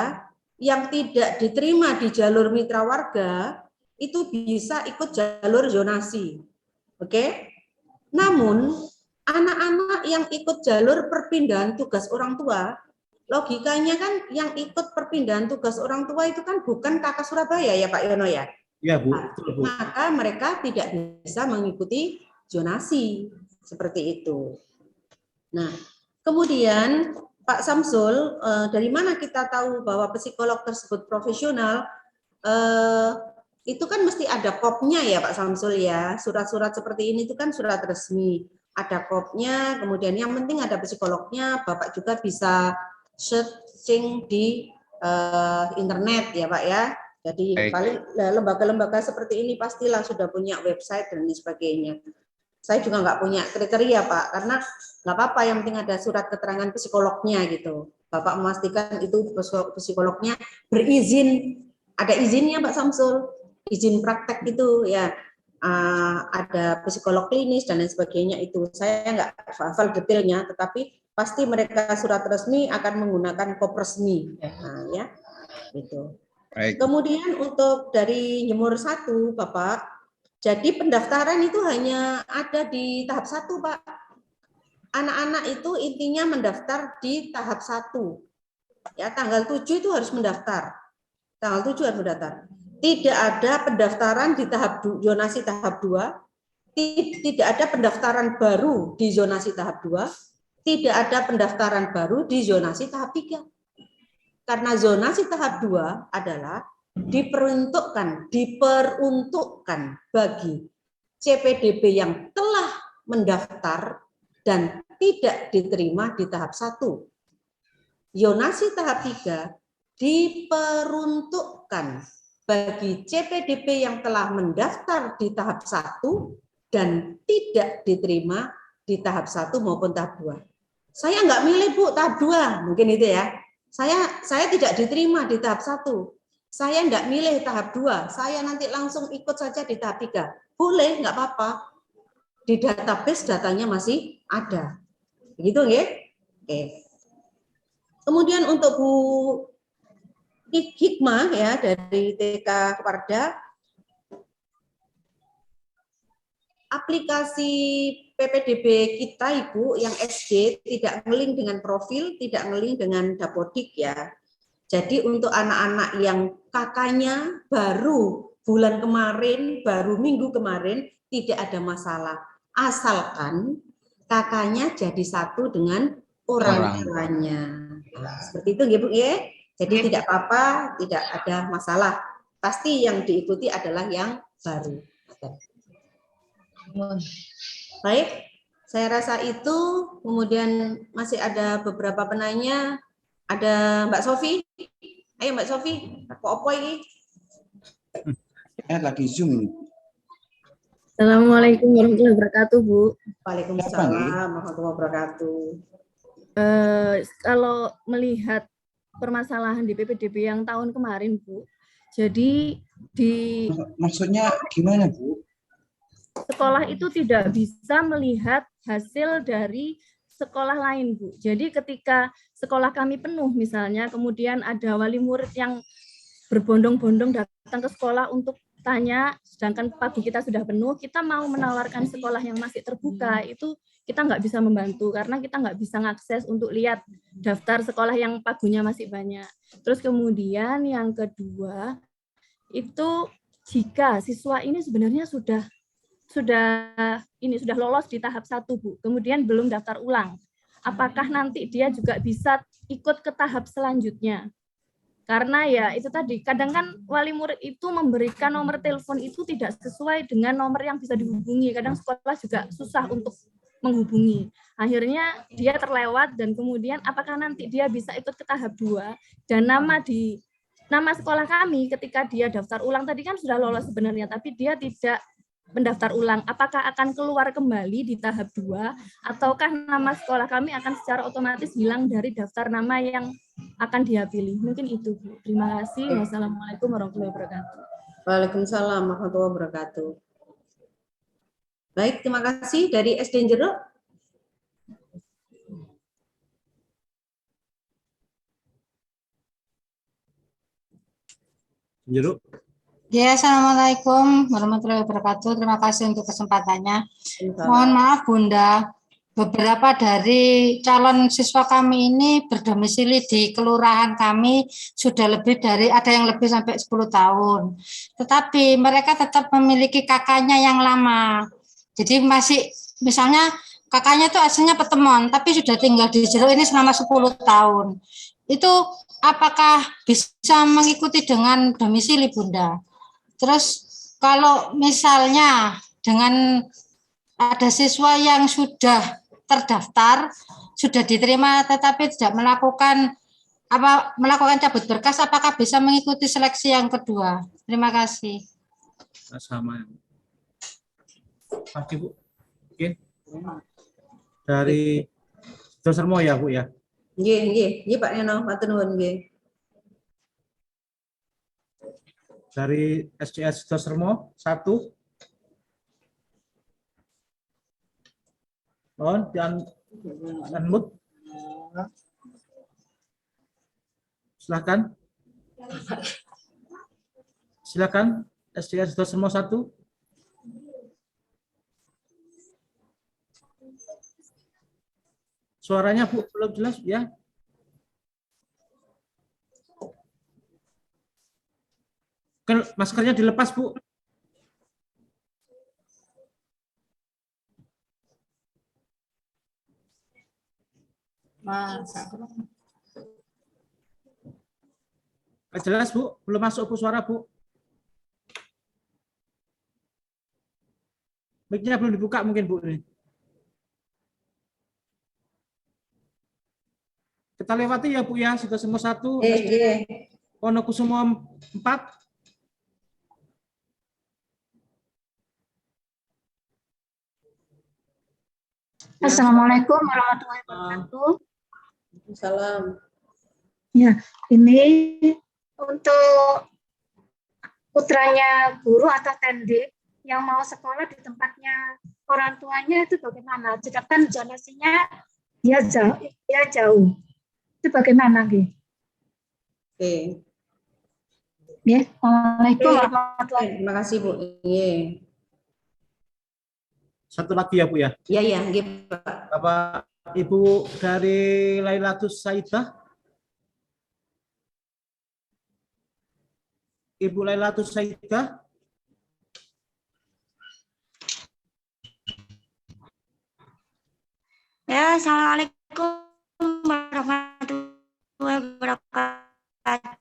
yang tidak diterima di jalur mitra warga itu bisa ikut jalur zonasi. Oke? Namun, anak-anak yang ikut jalur perpindahan tugas orang tua, logikanya kan yang ikut perpindahan tugas orang tua itu kan bukan KK Surabaya ya Pak Yono ya? Iya, Bu. Betul, Bu. Maka mereka tidak bisa mengikuti zonasi seperti itu. Nah, kemudian Pak Samsul, dari mana kita tahu bahwa psikolog tersebut profesional? Itu kan mesti ada kopnya ya Pak Samsul ya. Surat-surat seperti ini itu kan surat resmi. Ada kopnya, kemudian yang penting ada psikolognya. Bapak juga bisa searching di internet ya Pak ya. Jadi paling lembaga-lembaga seperti ini pastilah sudah punya website dan lain sebagainya. Saya juga nggak punya kriteria Pak, karena nggak apa-apa, yang penting ada surat keterangan psikolognya gitu. Bapak memastikan itu psikolognya berizin, ada izinnya Pak Samsul, izin praktek itu ya, ada psikolog klinis dan lain sebagainya itu. Saya nggak hafal detailnya, tetapi pasti mereka surat resmi akan menggunakan kop resmi, nah, ya, gitu. Baik. Kemudian untuk dari Jemur 1, Bapak, jadi pendaftaran itu hanya ada di tahap 1, Pak. Anak-anak itu intinya mendaftar di tahap 1. Ya, tanggal 7 itu harus mendaftar. Tanggal 7 harus mendaftar. Tidak ada pendaftaran di tahap zonasi tahap 2. Tidak ada pendaftaran baru di zonasi tahap 2. Tidak ada pendaftaran baru di zonasi tahap 3. Karena zonasi tahap 2 adalah diperuntukkan bagi CPDB yang telah mendaftar dan tidak diterima di tahap 1. Zonasi tahap 3 diperuntukkan bagi CPDB yang telah mendaftar di tahap 1 dan tidak diterima di tahap 1 maupun tahap 2. Saya nggak milih, Bu, tahap 2, mungkin itu ya. Saya tidak diterima di tahap 1. Saya nggak milih tahap 2. Saya nanti langsung ikut saja di tahap 3. Boleh, nggak apa-apa. Di database datanya masih ada. Begitu ya? Oke. Kemudian untuk Bu Hikmah ya dari TK Wardah, aplikasi PPDB kita Ibu yang SD tidak ngelink dengan profil, tidak ngelink dengan Dapodik ya. Jadi untuk anak-anak yang kakaknya baru bulan kemarin, baru minggu kemarin, tidak ada masalah. Asalkan kakaknya jadi satu dengan orang tuanya. Seperti itu ya Bu ya. Jadi tidak apa-apa, tidak ada masalah. Pasti yang diikuti adalah yang baru. Baik, saya rasa itu. Kemudian masih ada beberapa penanya. Ada Mbak Sofi. Ayo Mbak Sofi, apa ini? Lagi Zoom. Assalamualaikum warahmatullahi wabarakatuh, Bu. Waalaikumsalam warahmatullahi wabarakatuh. Kalau melihat permasalahan di PPDB yang tahun kemarin, Bu, jadi Maksudnya gimana, Bu? Sekolah itu tidak bisa melihat hasil dari sekolah lain, Bu. Jadi ketika sekolah kami penuh misalnya, kemudian ada wali murid yang berbondong-bondong datang ke sekolah untuk tanya, sedangkan pagu kita sudah penuh, kita mau menawarkan sekolah yang masih terbuka, itu kita nggak bisa membantu, karena kita nggak bisa mengakses untuk lihat daftar sekolah yang pagunya masih banyak. Terus kemudian yang kedua, itu jika siswa ini sebenarnya sudah lolos di tahap 1, Bu, kemudian belum daftar ulang, apakah nanti dia juga bisa ikut ke tahap selanjutnya? Karena ya itu tadi, kadang kan wali murid itu memberikan nomor telepon itu tidak sesuai dengan nomor yang bisa dihubungi, kadang sekolah juga susah untuk menghubungi. Akhirnya dia terlewat dan kemudian apakah nanti dia bisa ikut ke tahap 2 dan nama sekolah kami ketika dia daftar ulang tadi kan sudah lolos sebenarnya, tapi dia tidak mendaftar ulang, apakah akan keluar kembali di tahap 2 ataukah nama sekolah kami akan secara otomatis hilang dari daftar nama yang akan dia pilih. Mungkin itu, Bu. Terima kasih. Wassalamualaikum warahmatullahi wabarakatuh. Waalaikumsalam warahmatullahi wabarakatuh. Baik, terima kasih. Dari SD Jeruk. Jeruk. Ya, Assalamualaikum warahmatullahi wabarakatuh. Terima kasih untuk kesempatannya. Mohon maaf Bunda, beberapa dari calon siswa kami ini berdomisili di kelurahan kami sudah lebih dari, ada yang lebih sampai 10 tahun. Tetapi mereka tetap memiliki kakaknya yang lama. Jadi masih, misalnya kakaknya itu aslinya Petemon, tapi sudah tinggal di Jeruk ini selama 10 tahun. Itu apakah bisa mengikuti dengan domisili Bunda? Terus kalau misalnya dengan ada siswa yang sudah terdaftar, sudah diterima tetapi tidak melakukan cabut berkas, apakah bisa mengikuti seleksi yang kedua? Terima kasih. Sama. Oke, Bu. Oke. Dari Dr. Mo ya, Bu ya. Nggih, Pak Neno, matur nuwun nggih. Dari SCS Dr. Mo 1. Mohon jangan unmute. Silakan. Silakan SDN Sudarsono 1. Suaranya Bu belum jelas ya. Maskernya dilepas Bu. Jelas Bu, belum masuk Bu suara Bu. Mic-nya belum dibuka mungkin Bu ini. Kita lewati ya Bu ya, Sudarsono 1, Wonokusumo 4. Assalamualaikum warahmatullahi wabarakatuh. Salam. Ya, ini untuk putranya guru atau tendik yang mau sekolah di tempatnya orang tuanya itu bagaimana? Sedangkan zonasinya dia jauh. Itu bagaimana, Gi? Oke. Ya, Assalamualaikum warahmatullahi wabarakatuh. Terima kasih Bu. Iya. Satu lagi ya Bu ya. Iya ya, nggih Pak. Bapak Ibu dari Lailatus Saidah. Ibu Lailatus Saidah. Ya, Assalamualaikum warahmatullahi wabarakatuh.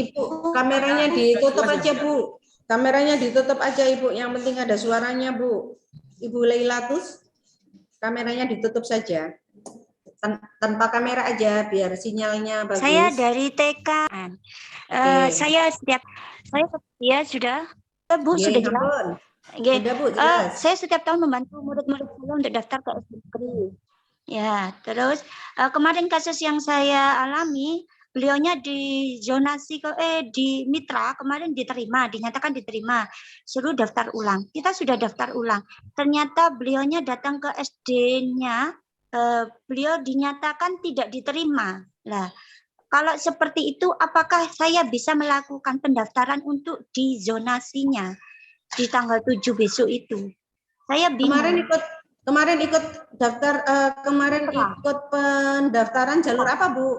Ibu, kameranya ditutup aja Bu. Kameranya ditutup aja Ibu. Yang penting ada suaranya Bu. Ibu Lailatus, kameranya ditutup saja. Tanpa kamera aja biar sinyalnya bagus. Saya dari TK. Saya sudah Bu sudah jelas. Sudah Bu, jelas. Saya setiap tahun membantu murid-murid saya untuk daftar ke SD Negeri. Ya, terus kemarin kasus yang saya alami, beliaunya di zonasi di Mitra kemarin dinyatakan diterima, suruh daftar ulang. Kita sudah daftar ulang. Ternyata beliaunya datang ke SD-nya, beliau dinyatakan tidak diterima. Lah, kalau seperti itu, apakah saya bisa melakukan pendaftaran untuk di zonasinya di tanggal 7 besok itu? Saya bingung. Kemarin ikut pendaftaran jalur apa Bu?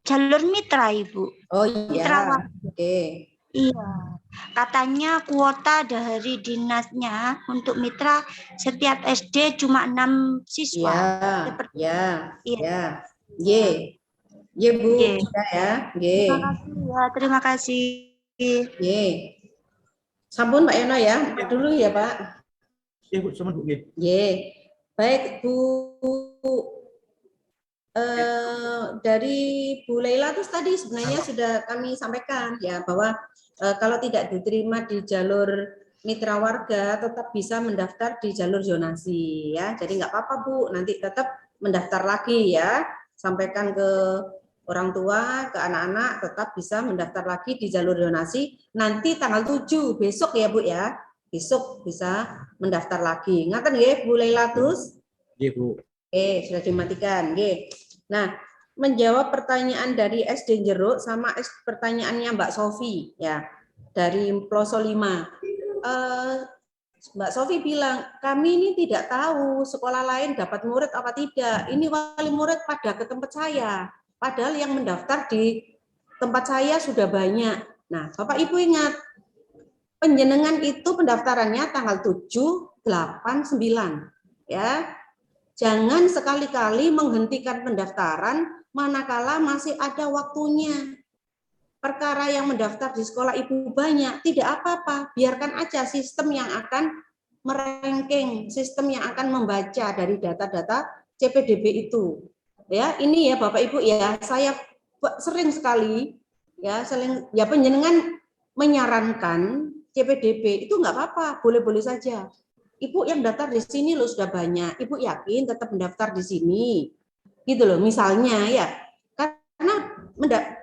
Jalur Mitra, Ibu. Oh iya. Oke. Iya. Katanya kuota dari dinasnya untuk Mitra setiap SD cuma 6 siswa. Iya. Ye Bu, ya. Terima kasih. Ye. Sampun Pak Yono ya, dulu ya Pak. Iya Bu, sama Bu. Ye. Baik Bu. Dari Bu Laila terus tadi sebenarnya sudah kami sampaikan ya bahwa kalau tidak diterima di jalur mitra warga tetap bisa mendaftar di jalur zonasi ya. Jadi nggak apa-apa Bu, nanti tetap mendaftar lagi ya. Sampaikan ke orang tua, ke anak-anak tetap bisa mendaftar lagi di jalur zonasi. Nanti tanggal 7 besok ya Bu ya. Besok bisa mendaftar lagi. Ngaten nggih Bu Laila terus? Nggih Bu. Sudah dimatikan. Nah, menjawab pertanyaan dari SD Jeruk sama pertanyaannya Mbak Sofi ya dari Ploso 5. Mbak Sofi bilang kami ini tidak tahu sekolah lain dapat murid apa tidak. Ini wali murid pada ke tempat saya. Padahal yang mendaftar di tempat saya sudah banyak. Nah, Bapak Ibu ingat penjenengan itu pendaftarannya tanggal 7, 8, 9 ya. Jangan sekali-kali menghentikan pendaftaran manakala masih ada waktunya. Perkara yang mendaftar di sekolah Ibu banyak, tidak apa-apa, biarkan aja sistem yang akan meranking, sistem yang akan membaca dari data-data CPDB itu. Ya, ini ya Bapak Ibu ya, saya sering sekali ya penjenengan menyarankan CPDB itu nggak apa-apa, boleh-boleh saja. Ibu yang daftar di sini loh sudah banyak, Ibu yakin tetap mendaftar di sini, gitu loh. Misalnya ya, karena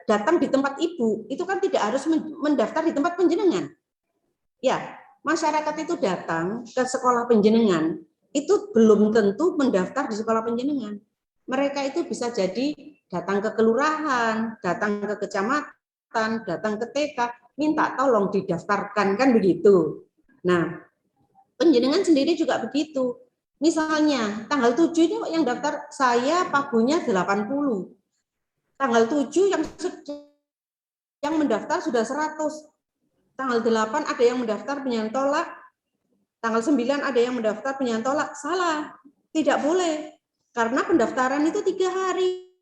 datang di tempat Ibu itu kan tidak harus mendaftar di tempat penjenengan. Ya, masyarakat itu datang ke sekolah penjenengan itu belum tentu mendaftar di sekolah penjenengan. Mereka itu bisa jadi datang ke kelurahan, datang ke kecamatan, datang ke TK, minta tolong didaftarkan, kan begitu. Nah, penjenengan sendiri juga begitu. Misalnya tanggal 7 ini yang daftar saya pagunya 80. Tanggal 7 yang mendaftar sudah 100. Tanggal 8 ada yang mendaftar penyerahan tolak. Tanggal 9 ada yang mendaftar penyerahan tolak. Salah. Tidak boleh. Karena pendaftaran itu 3 hari.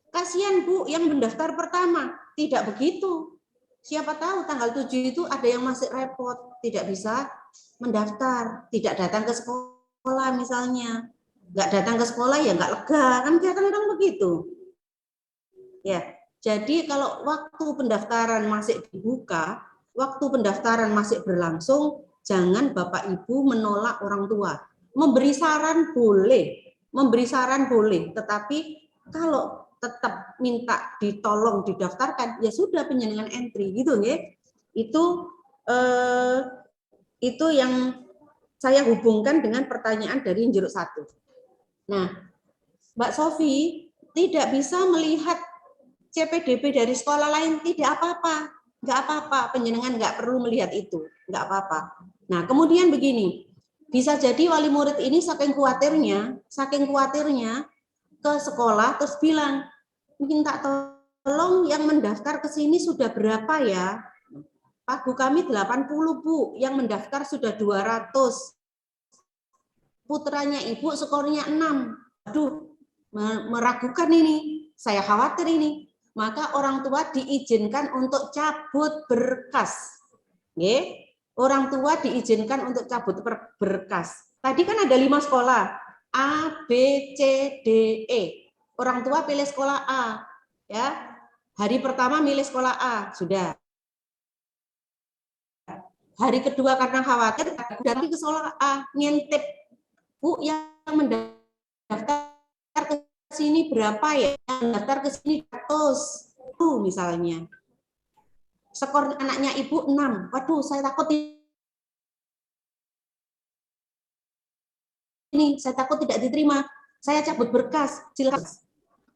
Kasihan Bu yang mendaftar pertama. Tidak begitu. Siapa tahu tanggal 7 itu ada yang masih repot. Tidak bisa mendaftar. Tidak datang ke sekolah misalnya. Nggak datang ke sekolah ya nggak lega. Kan kadang-kadang begitu. Ya, jadi kalau waktu pendaftaran masih dibuka, waktu pendaftaran masih berlangsung, jangan Bapak Ibu menolak orang tua. Memberi saran boleh, tetapi kalau tetap minta ditolong didaftarkan, ya sudah penjenengan entry gitu ya. Itu yang saya hubungkan dengan pertanyaan dari Jeruk 1. Nah, Mbak Sofi tidak bisa melihat CPDB dari sekolah lain, tidak apa-apa, nggak apa-apa, penjenengan nggak perlu melihat itu, nggak apa-apa. Nah, kemudian begini, bisa jadi wali murid ini saking khawatirnya ke sekolah terus bilang, minta tolong yang mendaftar ke sini sudah berapa ya? Pagu kami 80 Bu, yang mendaftar sudah 200. Putranya Ibu skornya 6. Aduh, meragukan ini, saya khawatir ini. Maka orang tua diizinkan untuk cabut berkas. Nggih, orang tua diizinkan untuk cabut berkas. Tadi kan ada 5 sekolah, A, B, C, D, E. Orang tua pilih sekolah A, ya. Hari pertama milih sekolah A, sudah. Hari kedua karena khawatir, datang ke sekolah A, ngintip, Bu yang mendaftar ke sini berapa ya? Yang daftar ke sini 100 misalnya. Skor anaknya Ibu 6. Waduh, saya takut tidak diterima. Saya cabut berkas, silakan.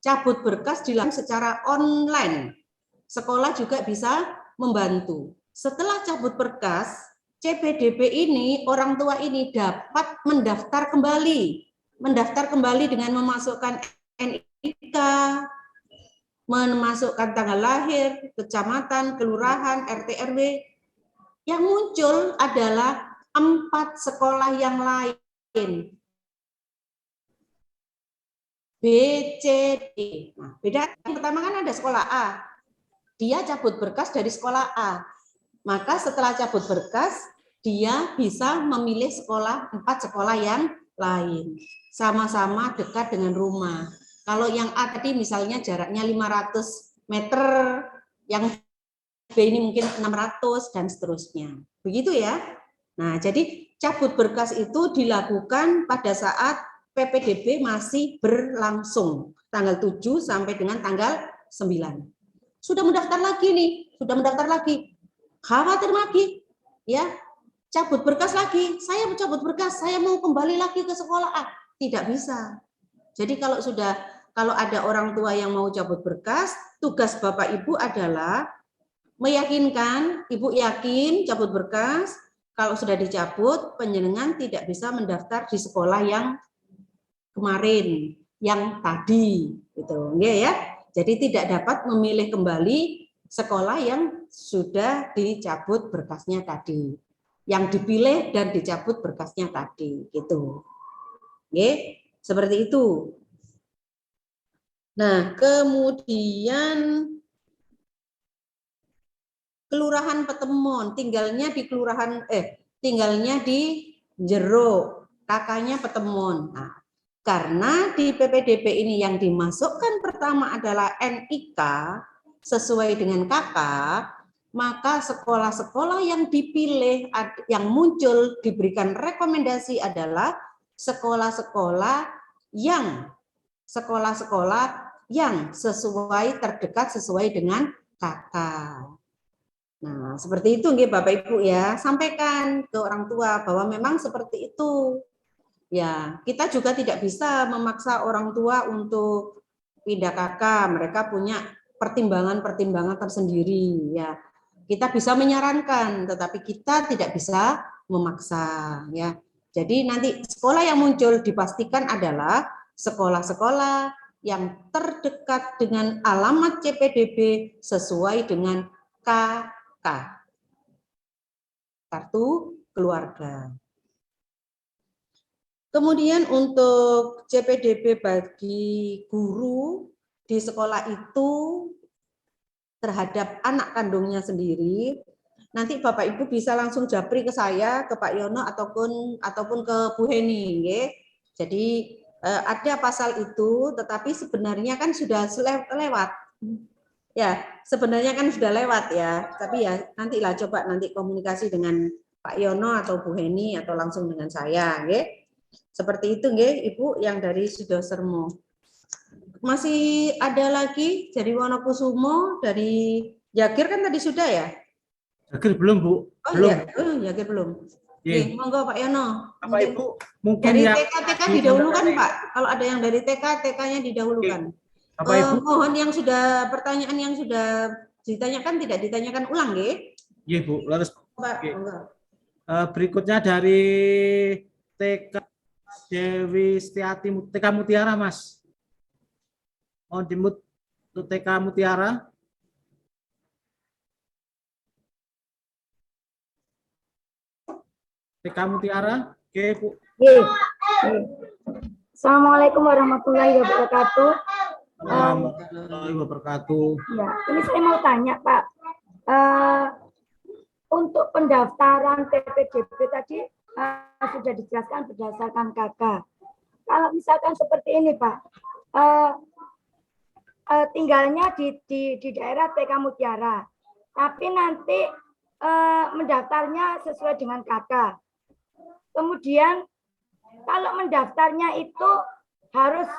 Cabut berkas dilakukan secara online. Sekolah juga bisa membantu. Setelah cabut berkas, CPDB ini orang tua ini dapat mendaftar kembali dengan memasukkan NIK, memasukkan tanggal lahir, kecamatan, kelurahan, RT RW. Yang muncul adalah 4 sekolah yang lain. B, C, D. Nah, beda. Yang pertama kan ada sekolah A. Dia cabut berkas dari sekolah A. Maka setelah cabut berkas, dia bisa memilih 4 sekolah yang lain. Sama-sama dekat dengan rumah. Kalau yang A tadi misalnya jaraknya 500 meter, yang B ini mungkin 600 dan seterusnya. Begitu ya. Nah, jadi cabut berkas itu dilakukan pada saat PPDB masih berlangsung. Tanggal 7 sampai dengan tanggal 9. Sudah mendaftar lagi nih, Khawatir lagi, ya. Cabut berkas lagi. Saya mau cabut berkas, saya mau kembali lagi ke sekolah A. Tidak bisa. Jadi kalau ada orang tua yang mau cabut berkas, tugas Bapak Ibu adalah meyakinkan, Ibu yakin cabut berkas, kalau sudah dicabut, penjenengan tidak bisa mendaftar di sekolah yang kemarin, yang tadi, gitu, ya. Jadi tidak dapat memilih kembali sekolah yang sudah dicabut berkasnya tadi, yang dipilih dan dicabut berkasnya tadi, gitu. Oke, seperti itu. Nah, kemudian Kelurahan Petemon, tinggalnya di Jeruk, kakaknya Petemon. Nah, karena di PPDB ini yang dimasukkan pertama adalah NIK sesuai dengan kakak, maka sekolah-sekolah yang dipilih, yang muncul diberikan rekomendasi adalah sekolah-sekolah yang terdekat sesuai dengan kakak. Nah, seperti itu nggih Bapak Ibu ya, sampaikan ke orang tua bahwa memang seperti itu. Ya, kita juga tidak bisa memaksa orang tua untuk pindah KK, mereka punya pertimbangan-pertimbangan tersendiri ya. Kita bisa menyarankan, tetapi kita tidak bisa memaksa ya. Jadi nanti sekolah yang muncul dipastikan adalah sekolah-sekolah yang terdekat dengan alamat CPDB sesuai dengan KK, kartu keluarga. Kemudian untuk CPDB bagi guru di sekolah itu terhadap anak kandungnya sendiri, nanti Bapak Ibu bisa langsung japri ke saya, ke Pak Yono ataupun ke Bu Heni, ya. Jadi ada pasal itu, tetapi sebenarnya kan sudah lewat. Ya, sebenarnya kan sudah lewat ya. Tapi ya nantilah coba nanti komunikasi dengan Pak Yono atau Bu Heni atau langsung dengan saya, ya. Seperti itu, ya, Ibu yang dari Sidosermo. Masih ada lagi dari Wonokusumo, dari Yakir kan tadi sudah ya? Yakir belum, Bu. Oh belum. iya, Yakir belum. Oke, monggo Pak Yono. Bapak Ibu, mungkin dari yang TK didahulukan Pak. Kalau ada yang dari TK-nya didahulukan. Bapak Ibu, mohon yang sudah pertanyaan yang sudah ditanyakan tidak ditanyakan ulang, nggih? Iya, Bu. Lalu Pak, berikutnya dari TK Dewi Setiati, TK Mutiara, Mas. Mohon dimut untuk TK Mutiara. TK Mutiara, oke Bu. Assalamualaikum warahmatullahi wabarakatuh. Warahmatullahi wabarakatuh. Ya, ini saya mau tanya Pak, untuk pendaftaran PPDB tadi sudah dijelaskan berdasarkan KK. Kalau misalkan seperti ini Pak, tinggalnya di daerah TK Mutiara, tapi nanti mendaftarnya sesuai dengan KK. Kemudian kalau mendaftarnya itu harus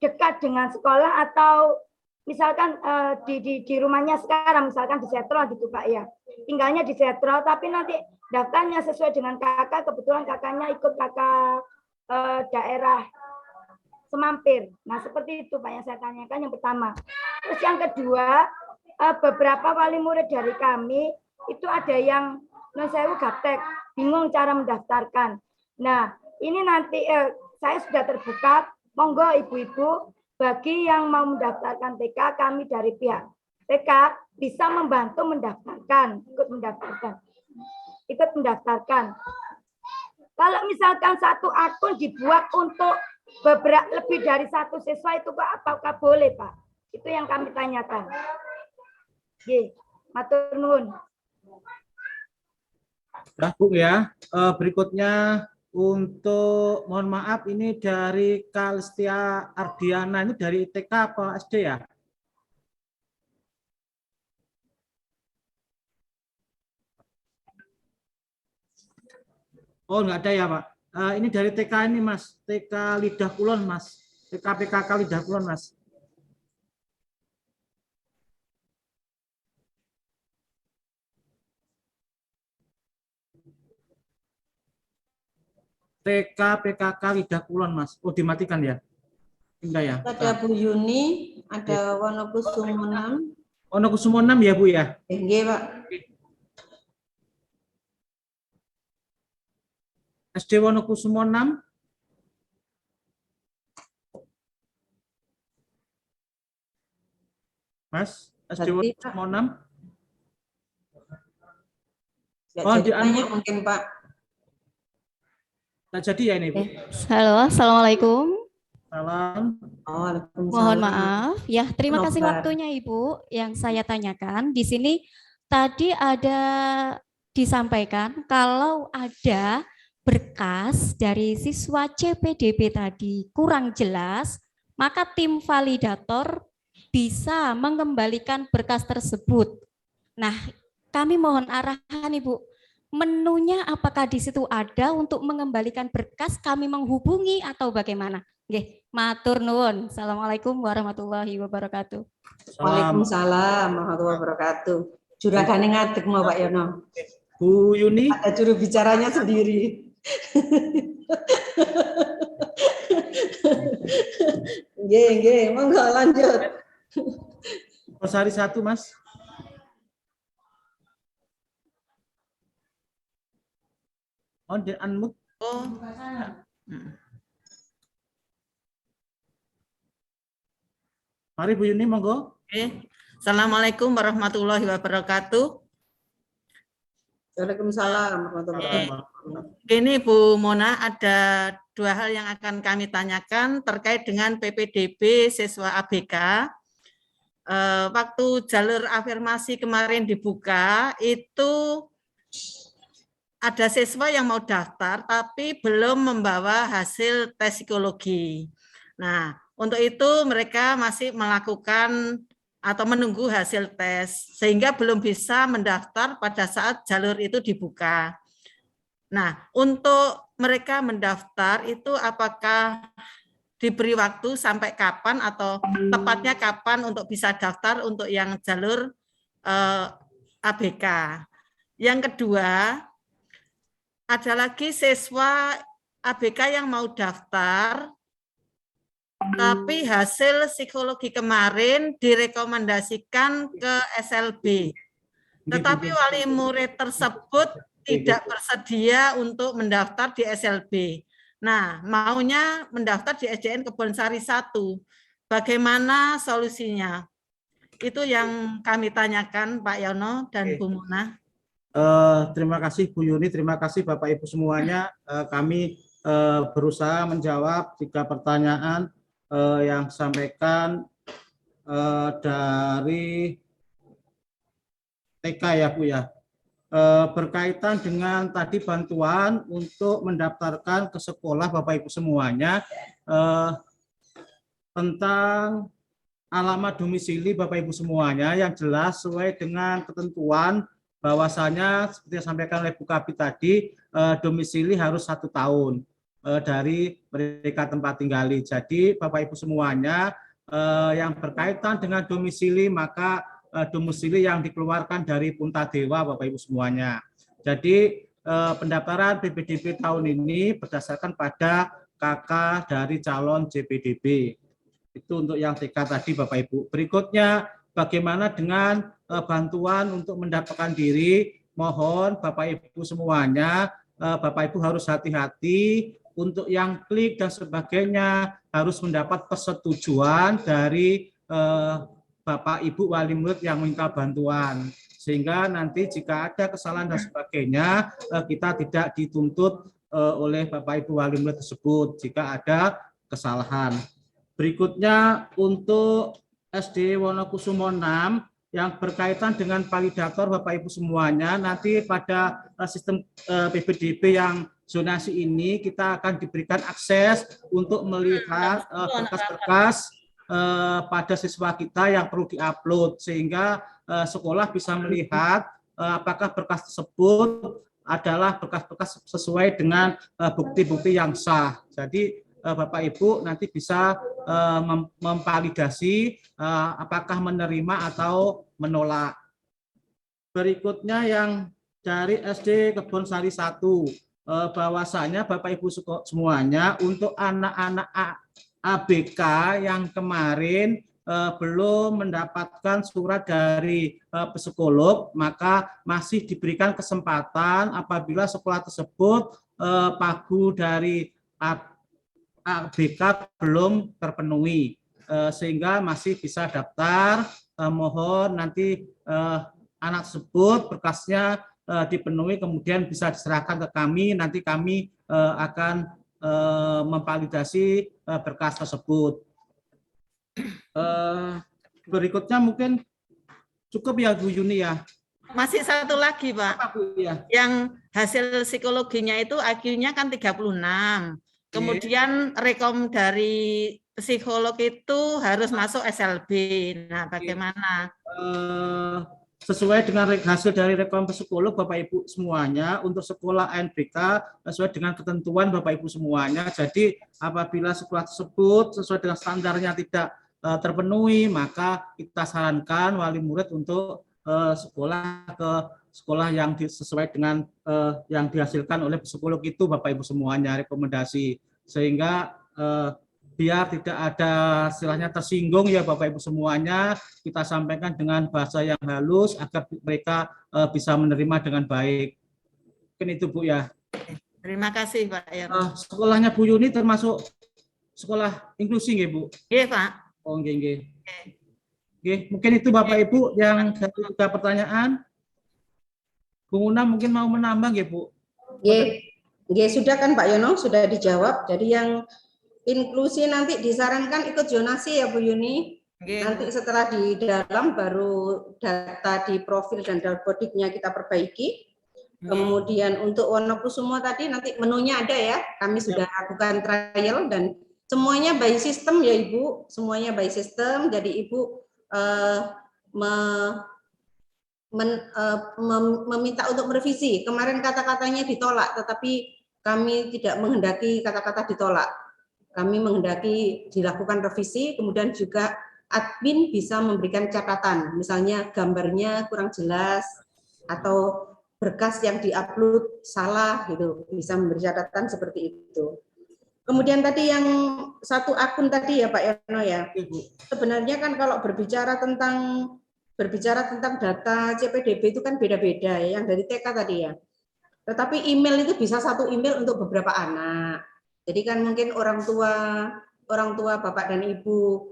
dekat dengan sekolah atau misalkan di rumahnya sekarang, misalkan di Setro gitu Pak ya, tinggalnya di Setro, tapi nanti daftarnya sesuai dengan kakak, kebetulan kakaknya ikut kakak daerah Semampir. Nah seperti itu Pak yang saya tanyakan yang pertama. Terus yang kedua, beberapa wali murid dari kami itu ada yang non-sewu gaptek, bingung cara mendaftarkan. Nah ini nanti saya sudah terbuka, monggo ibu-ibu, bagi yang mau mendaftarkan TK, kami dari pihak TK bisa membantu mendaftarkan, ikut mendaftarkan. Kalau misalkan satu akun dibuat untuk beberapa lebih dari satu siswa itu Pak, apakah boleh Pak? Itu yang kami tanyakan. Oke, matur nuwun. Nah, Bu ya, berikutnya untuk mohon maaf ini dari Kalstia Ardiana, ini dari TK apa SD ya? Oh, enggak ada ya, Pak. Ini dari TK ini, Mas. TK Lidah Kulon, Mas. TK PKK Lidah Kulon, Mas. TK PKK Lidah Kulon, Mas. Oh, dimatikan ya? Enggak ya? Ada Bu Yuni, ada Wonokusumo 6. Wonokusumo 6 ya, Bu ya? Nggih, Pak. SD Wonokusumo 6. Mas, SD Wonokusumo 6. Oh, ditanya mungkin, Pak. Tak jadi ya ini, Bu. Halo, Assalamualaikum. Salam. Mohon maaf. Ya, terima kasih waktunya Ibu. Yang saya tanyakan di sini tadi ada disampaikan kalau ada berkas dari siswa CPDB tadi kurang jelas, maka tim validator bisa mengembalikan berkas tersebut. Nah, kami mohon arahan Ibu. Menunya apakah di situ ada untuk mengembalikan berkas, kami menghubungi atau bagaimana? Nggih, matur nuwun. Assalamualaikum warahmatullahi wabarakatuh. Waalaikumsalam warahmatullahi wabarakatuh. Juragane ngadeg mau Pak Yono. Bu Yuni. Ada juru bicaranya sendiri. Nggih, monggo lanjut. Persari 1, Mas. On the unmute. Mari Bu Yuni, monggo. Oke. Assalamualaikum warahmatullahi wabarakatuh. Waalaikumsalam warahmatullahi wabarakatuh. Ini Bu Mona, ada 2 hal yang akan kami tanyakan terkait dengan PPDB siswa ABK. Waktu jalur afirmasi kemarin dibuka, itu ada siswa yang mau daftar tapi belum membawa hasil tes psikologi. Nah, untuk itu mereka masih melakukan atau menunggu hasil tes, sehingga belum bisa mendaftar pada saat jalur itu dibuka. Nah, untuk mereka mendaftar itu apakah diberi waktu sampai kapan atau tepatnya kapan untuk bisa daftar untuk yang jalur ABK. Yang kedua, ada lagi siswa ABK yang mau daftar, tapi hasil psikologi kemarin direkomendasikan ke SLB. Tetapi wali murid tersebut tidak bersedia untuk mendaftar di SLB. Nah, maunya mendaftar di SDN Kebonsari 1. Bagaimana solusinya? Itu yang kami tanyakan Pak Yono dan Bu Mona. Terima kasih Bu Yuni, terima kasih Bapak Ibu semuanya. Kami berusaha menjawab 3 pertanyaan yang disampaikan dari TK ya Bu ya. Berkaitan dengan tadi bantuan untuk mendaftarkan ke sekolah Bapak Ibu semuanya, tentang alamat domisili Bapak Ibu semuanya yang jelas sesuai dengan ketentuan bahwasanya seperti yang disampaikan oleh Bu Kabid tadi, domisili harus 1 tahun dari mereka tempat tinggali. Jadi Bapak Ibu semuanya yang berkaitan dengan domisili, maka domisili yang dikeluarkan dari Puntadewa Bapak Ibu semuanya. Jadi pendaftaran PPDB tahun ini berdasarkan pada KK dari calon JPDB. Itu untuk yang TK tadi Bapak Ibu. Berikutnya bagaimana dengan bantuan untuk mendaftarkan diri? Mohon Bapak Ibu semuanya, Bapak Ibu harus hati-hati untuk yang klik dan sebagainya, harus mendapat persetujuan dari Bapak Ibu wali murid yang minta bantuan, sehingga nanti jika ada kesalahan dan sebagainya kita tidak dituntut oleh Bapak Ibu wali murid tersebut jika ada kesalahan. Berikutnya untuk SD Wonokusumo 6 yang berkaitan dengan validator Bapak Ibu semuanya, nanti pada sistem PPDB yang zonasi ini kita akan diberikan akses untuk melihat berkas-berkas pada siswa kita yang perlu diupload, sehingga sekolah bisa melihat apakah berkas tersebut adalah berkas-berkas sesuai dengan bukti-bukti yang sah. Jadi Bapak Ibu nanti bisa memvalidasi apakah menerima atau menolak. Berikutnya yang dari SD Kebonsari 1, bahwasanya Bapak Ibu semuanya untuk anak-anak ABK yang kemarin belum mendapatkan surat dari psikolog, maka masih diberikan kesempatan apabila sekolah tersebut pagu dari ABK belum terpenuhi, sehingga masih bisa daftar. Mohon nanti anak tersebut berkasnya dipenuhi, kemudian bisa diserahkan ke kami, nanti kami akan memvalidasi berkas tersebut. Berikutnya mungkin cukup ya Bu Yuni ya. Masih satu lagi Pak. Apa, Bu, ya? Yang hasil psikologinya itu IQ-nya kan 36. Kemudian rekom dari psikolog itu harus masuk SLB. Nah, bagaimana? Sesuai dengan hasil dari rekom psikolog Bapak Ibu semuanya, untuk sekolah NBK sesuai dengan ketentuan Bapak Ibu semuanya. Jadi apabila sekolah tersebut sesuai dengan standarnya tidak terpenuhi, maka kita sarankan wali murid untuk sekolah ke sekolah yang sesuai dengan yang dihasilkan oleh psikolog itu Bapak Ibu semuanya, rekomendasi, sehingga biar tidak ada istilahnya tersinggung ya Bapak Ibu semuanya, kita sampaikan dengan bahasa yang halus agar mereka bisa menerima dengan baik. Mungkin itu Bu ya. Terima kasih Pak Yarno. Sekolahnya Bu Yuni termasuk sekolah inklusi nggih Bu? Iya Pak. Oh nggih nggih. Oke, mungkin itu Bapak Ibu yang ada pertanyaan. Bu Muna mungkin mau menambah nggih Bu? Nggih, sudah kan Pak Yono, sudah dijawab. Jadi yang inklusi nanti disarankan ikut zonasi ya Bu Yuni. Nanti setelah di dalam baru data di profil dan dashboardnya kita perbaiki. Kemudian untuk Wonokusumo tadi nanti menunya ada ya. Kami sudah lakukan trial dan semuanya by system ya Ibu. Semuanya by system. Jadi Ibu meminta untuk merevisi. Kemarin kata-katanya ditolak, tetapi kami tidak menghendaki kata-kata ditolak. Kami menghendaki dilakukan revisi, kemudian juga admin bisa memberikan catatan, misalnya gambarnya kurang jelas atau berkas yang diupload salah, gitu, bisa memberi catatan seperti itu. Kemudian tadi yang satu akun tadi ya Pak Yono ya, sebenarnya kan kalau berbicara tentang data CPDB itu kan beda-beda ya, yang dari TK tadi ya. Tetapi email itu bisa satu email untuk beberapa anak. Jadi kan mungkin orang tua Bapak dan Ibu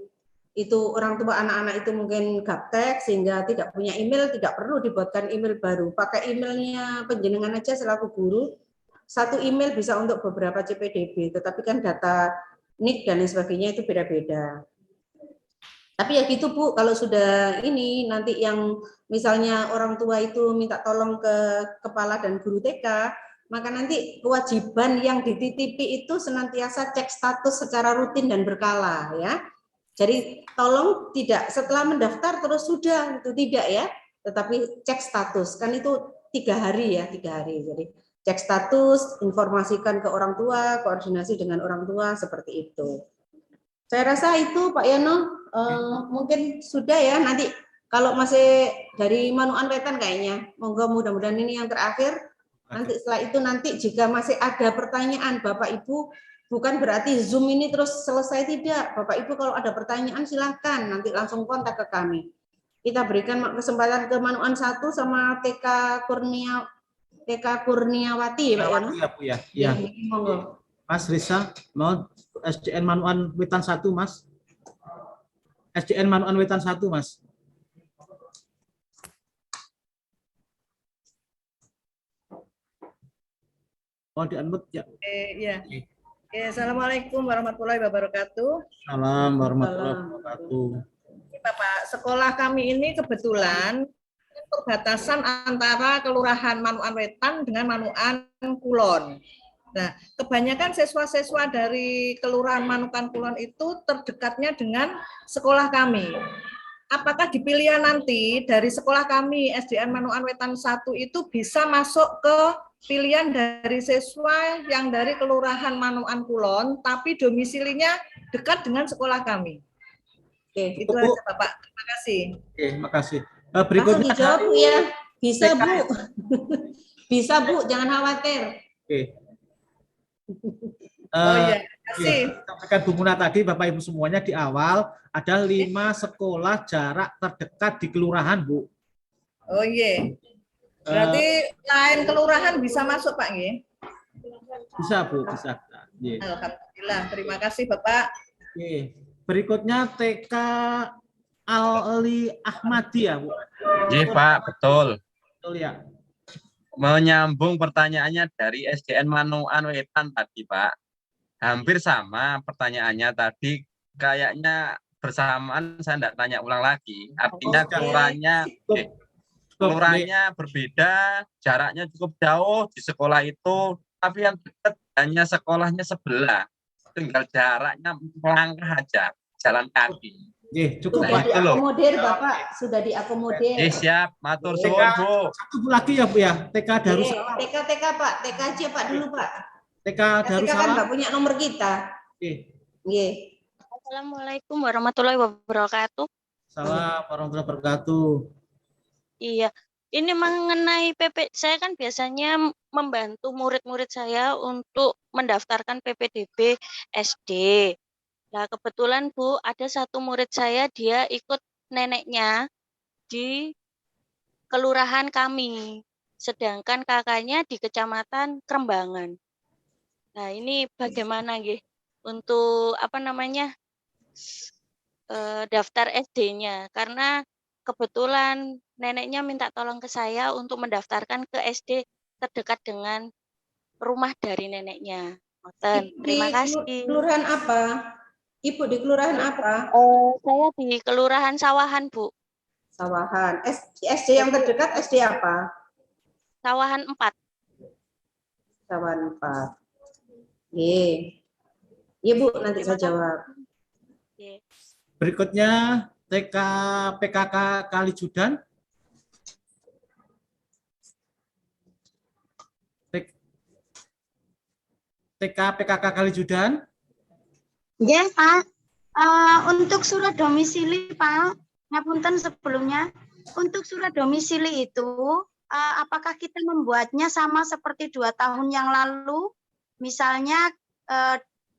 itu orang tua anak-anak itu mungkin gaptek sehingga tidak punya email, tidak perlu dibuatkan email baru. Pakai emailnya penjenengan aja selaku guru. Satu email bisa untuk beberapa CPDB, tetapi kan data NIK dan lain sebagainya itu beda-beda. Tapi ya gitu Bu, kalau sudah ini nanti yang misalnya orang tua itu minta tolong ke kepala dan guru TK, maka nanti kewajiban yang dititipi itu senantiasa cek status secara rutin dan berkala ya. Jadi tolong tidak setelah mendaftar terus sudah itu tidak ya, tetapi cek status kan itu 3 hari ya, 3 hari. Jadi cek status, informasikan ke orang tua, koordinasi dengan orang tua seperti itu. Saya rasa itu Pak Yono mungkin sudah ya, nanti kalau masih dari Manuan Wetan kayaknya, monggo mudah-mudahan ini yang terakhir. Nanti setelah itu nanti jika masih ada pertanyaan Bapak Ibu, bukan berarti Zoom ini terus selesai tidak. Bapak Ibu kalau ada pertanyaan silahkan nanti langsung kontak ke kami. Kita berikan kesempatan ke Manuan 1 sama TK Kurniawati Pak Yono. Ya Bu ya. Iya. Monggo. Mas Risa, mohon SDN Manuan Wetan 1 Mas. SDN Manuan Wetan 1 Mas. Oh di-unmute ya. Iya. Assalamualaikum warahmatullahi wabarakatuh. Salam warahmatullahi wabarakatuh. Bapak, sekolah kami ini kebetulan perbatasan antara Kelurahan Manuan Wetan dengan Manuan Kulon. Nah, kebanyakan siswa-siswa dari Kelurahan Manukan Kulon itu terdekatnya dengan sekolah kami. Apakah di pilihan nanti dari sekolah kami SDN Manuan Wetan 1 itu bisa masuk ke pilihan dari siswa yang dari Kelurahan Manuan Kulon, tapi domisilinya dekat dengan sekolah kami? Oke, itu aja Bapak. Terima kasih. Oke, makasih. Berikutnya langsung dijawab Bu ya. Bisa Bu. Bisa Bu, jangan khawatir. Oke. Oh iya, terima kasih. Sampaikan Bu Muna tadi, Bapak Ibu semuanya di awal ada 5 sekolah jarak terdekat di kelurahan Bu. Oh iya. Berarti lain kelurahan bisa masuk Pak nggih? Bisa Bu, bisa. Yeah. Alhamdulillah, terima kasih Bapak. Oke. Berikutnya TK Ali Ahmadi ya Bu. Iya Pak, betul. Betul ya. Menyambung pertanyaannya dari SDN Manuan Wetan tadi Pak. Hampir sama pertanyaannya tadi, kayaknya bersamaan, saya tidak tanya ulang lagi. Artinya kelurahannya berbeda, jaraknya cukup jauh di sekolah itu, tapi yang dekat hanya sekolahnya sebelah. Tinggal jaraknya melangkah aja, jalan kaki. Cukup sudah diakomodir Bapak, sudah diakomodir. Siap, matur suwun Bu. Satu lagi ya Bu ya, TK Darussalam. TK Pak, TK aja Pak dulu Pak. TK TK kan Darussalam. nggak punya nomor kita. Nggih. Assalamualaikum warahmatullahi wabarakatuh. Salam warahmatullahi wabarakatuh. Iya, ini mengenai PP, saya kan biasanya membantu murid-murid saya untuk mendaftarkan PPDB SD. Nah, kebetulan Bu, ada satu murid saya dia ikut neneknya di kelurahan kami, sedangkan kakaknya di kecamatan Krembangan. Nah, ini bagaimana nggih untuk apa namanya daftar SD-nya? Karena kebetulan neneknya minta tolong ke saya untuk mendaftarkan ke SD terdekat dengan rumah dari neneknya. Terima kasih. Kelurahan apa? Ibu di kelurahan apa? Saya di Kelurahan Sawahan, Bu. Sawahan. SD yang terdekat SD apa? Sawahan 4. Sawahan 4. Iya Bu, nanti saya jawab. Berikutnya TK PKK Kalijudan. TK PKK Kalijudan. Ya, Pak. Untuk surat domisili, Pak, ngapunten sebelumnya. Untuk surat domisili itu, apakah kita membuatnya sama seperti 2 tahun yang lalu? Misalnya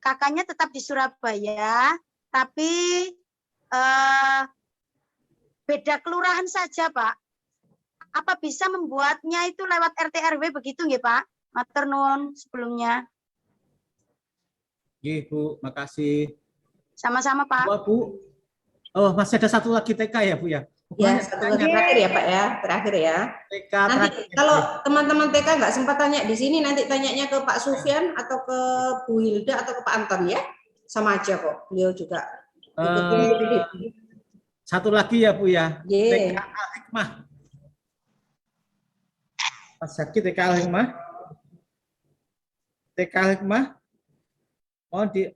kakaknya tetap di Surabaya, tapi beda kelurahan saja, Pak. Apa bisa membuatnya itu lewat RT RW begitu nggih, Pak? Matur nuwun sebelumnya. Nggih, Bu, makasih. Sama-sama, Pak. Bu. Oh, masih ada satu lagi TK ya, Bu ya? Ya, satu lagi terakhir ya, Pak ya. Terakhir ya. TK nanti terakhir. kalau teman-teman TK nggak sempat tanya di sini, nanti tanyanya ke Pak Sufyan atau ke Bu Hilda atau ke Pak Anton ya. Sama aja kok. Beliau juga satu lagi ya, Bu ya. TK Al-Hikmah. Pas sakit TK Al-Hikmah. TK Al-Hikmah. Mohon di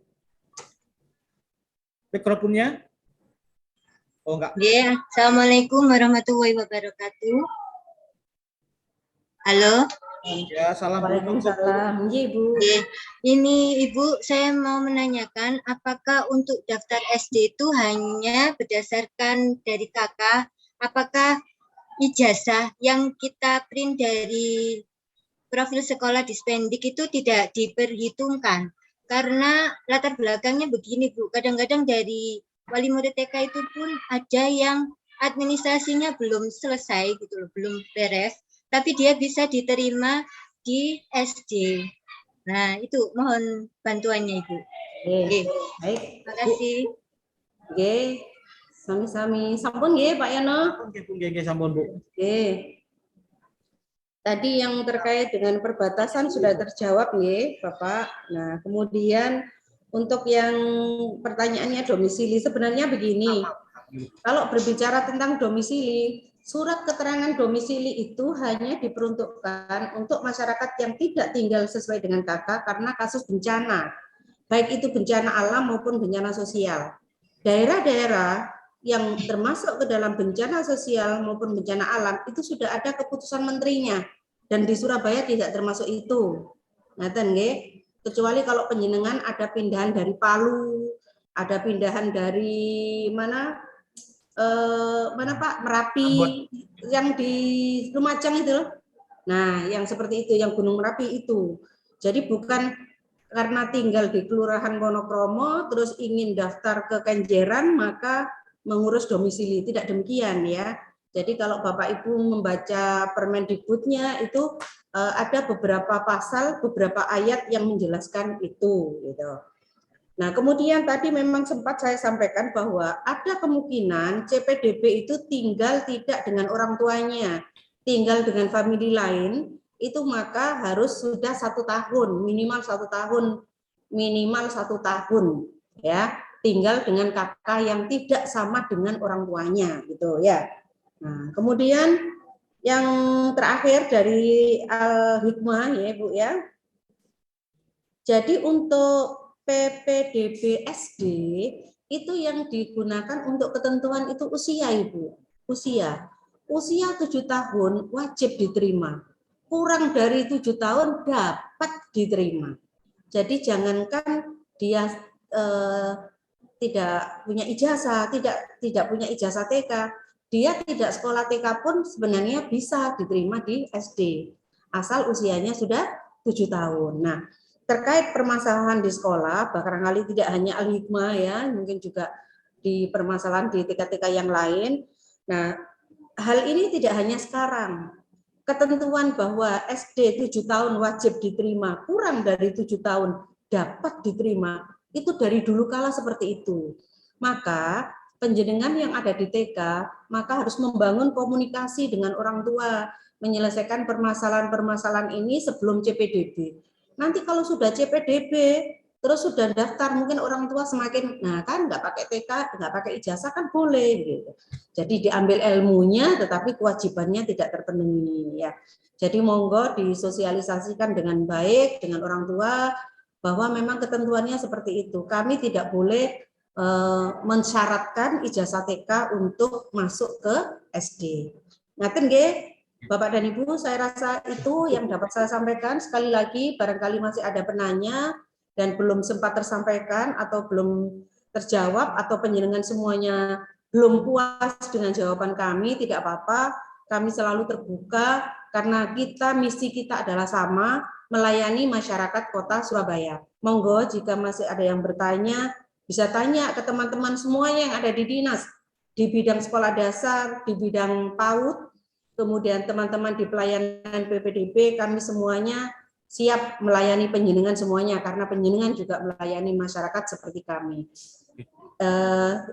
mikrofonnya. Oh enggak. Ya, Assalamualaikum warahmatullahi wabarakatuh. Halo. Ya, assalamualaikum. Waalaikumsalam. Iya, Ibu. Ini Ibu, saya mau menanyakan apakah untuk daftar SD itu hanya berdasarkan dari kakak, apakah ijazah yang kita print dari profil sekolah Dispendik itu tidak diperhitungkan? Karena latar belakangnya begini, Bu, kadang-kadang dari wali murid TK itu pun ada yang administrasinya belum selesai gitu loh, belum beres, tapi dia bisa diterima di SD. Nah, itu mohon bantuannya, Ibu. Baik. Terima kasih. Nggih. Sami-sami. Sampun nggih, Pak Yono? Nggih, sampun, Bu. Nggih. Tadi yang terkait dengan perbatasan sudah terjawab nggih, Bapak. Nah, kemudian untuk yang pertanyaannya domisili, sebenarnya begini. Kalau berbicara tentang domisili, surat keterangan domisili itu hanya diperuntukkan untuk masyarakat yang tidak tinggal sesuai dengan KK karena kasus bencana, baik itu bencana alam maupun bencana sosial. Daerah-daerah yang termasuk ke dalam bencana sosial maupun bencana alam itu sudah ada keputusan menterinya, dan di Surabaya tidak termasuk itu. Ngaten nggih? Kecuali kalau penjenengan ada pindahan dari Palu, ada pindahan dari mana Pak, Merapi, yang di Lumajang itu loh. Nah, yang seperti itu, yang Gunung Merapi itu. Jadi bukan karena tinggal di Kelurahan Wonokromo terus ingin daftar ke Kenjeran maka mengurus domisili, tidak demikian ya. Jadi kalau Bapak Ibu membaca Permendikbudnya itu ada beberapa pasal, beberapa ayat yang menjelaskan itu gitu. Nah, kemudian tadi memang sempat saya sampaikan bahwa ada kemungkinan CPDB itu tinggal tidak dengan orang tuanya, tinggal dengan famili lain, itu maka harus sudah 1 tahun, minimal 1 tahun, ya, tinggal dengan kakak yang tidak sama dengan orang tuanya, gitu ya. Nah, kemudian yang terakhir dari Al-Hikmah ya Bu ya. Jadi untuk PPDB SD itu yang digunakan untuk ketentuan itu usia Ibu. Usia 7 tahun wajib diterima. Kurang dari 7 tahun dapat diterima. Jadi jangankan dia tidak punya ijazah, tidak punya ijazah TK, dia tidak sekolah TK pun sebenarnya bisa diterima di SD asal usianya sudah 7 tahun. Nah, terkait permasalahan di sekolah, barangkali tidak hanya Al-Hikmah ya, mungkin juga di permasalahan di TK-TK yang lain. Nah, hal ini tidak hanya sekarang. Ketentuan bahwa SD 7 tahun wajib diterima, kurang dari 7 tahun dapat diterima, itu dari dulu kala seperti itu. Maka penjenengan yang ada di TK, maka harus membangun komunikasi dengan orang tua, menyelesaikan permasalahan-permasalahan ini sebelum CPDB. Nanti kalau sudah CPDB, terus sudah daftar, mungkin orang tua semakin, nah kan nggak pakai TK, nggak pakai ijazah kan boleh gitu. Jadi diambil ilmunya, tetapi kewajibannya tidak terpenuhi ya. Jadi monggo disosialisasikan dengan baik dengan orang tua bahwa memang ketentuannya seperti itu. Kami tidak boleh mensyaratkan ijazah TK untuk masuk ke SD. Ngaten nggih? Bapak dan Ibu, saya rasa itu yang dapat saya sampaikan. Sekali lagi, barangkali masih ada penanya dan belum sempat tersampaikan atau belum terjawab atau penjenengan semuanya belum puas dengan jawaban kami, tidak apa-apa. Kami selalu terbuka karena misi kita adalah sama, melayani masyarakat Kota Surabaya. Monggo jika masih ada yang bertanya, bisa tanya ke teman-teman semuanya yang ada di dinas, di bidang sekolah dasar, di bidang PAUD, kemudian teman-teman di pelayanan PPDB, kami semuanya siap melayani penjenengan semuanya, karena penjenengan juga melayani masyarakat seperti kami.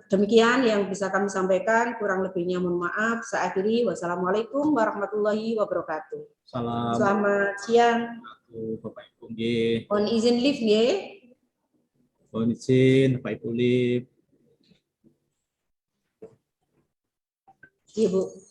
Demikian yang bisa kami sampaikan, kurang lebihnya mohon maaf. Saya akhiri, wassalamualaikum warahmatullahi wabarakatuh. Selamat siang. Bapak Ibu nggih. Mohon izin lift nggih. Mohon izin Bapak Ibu lift. Ibu.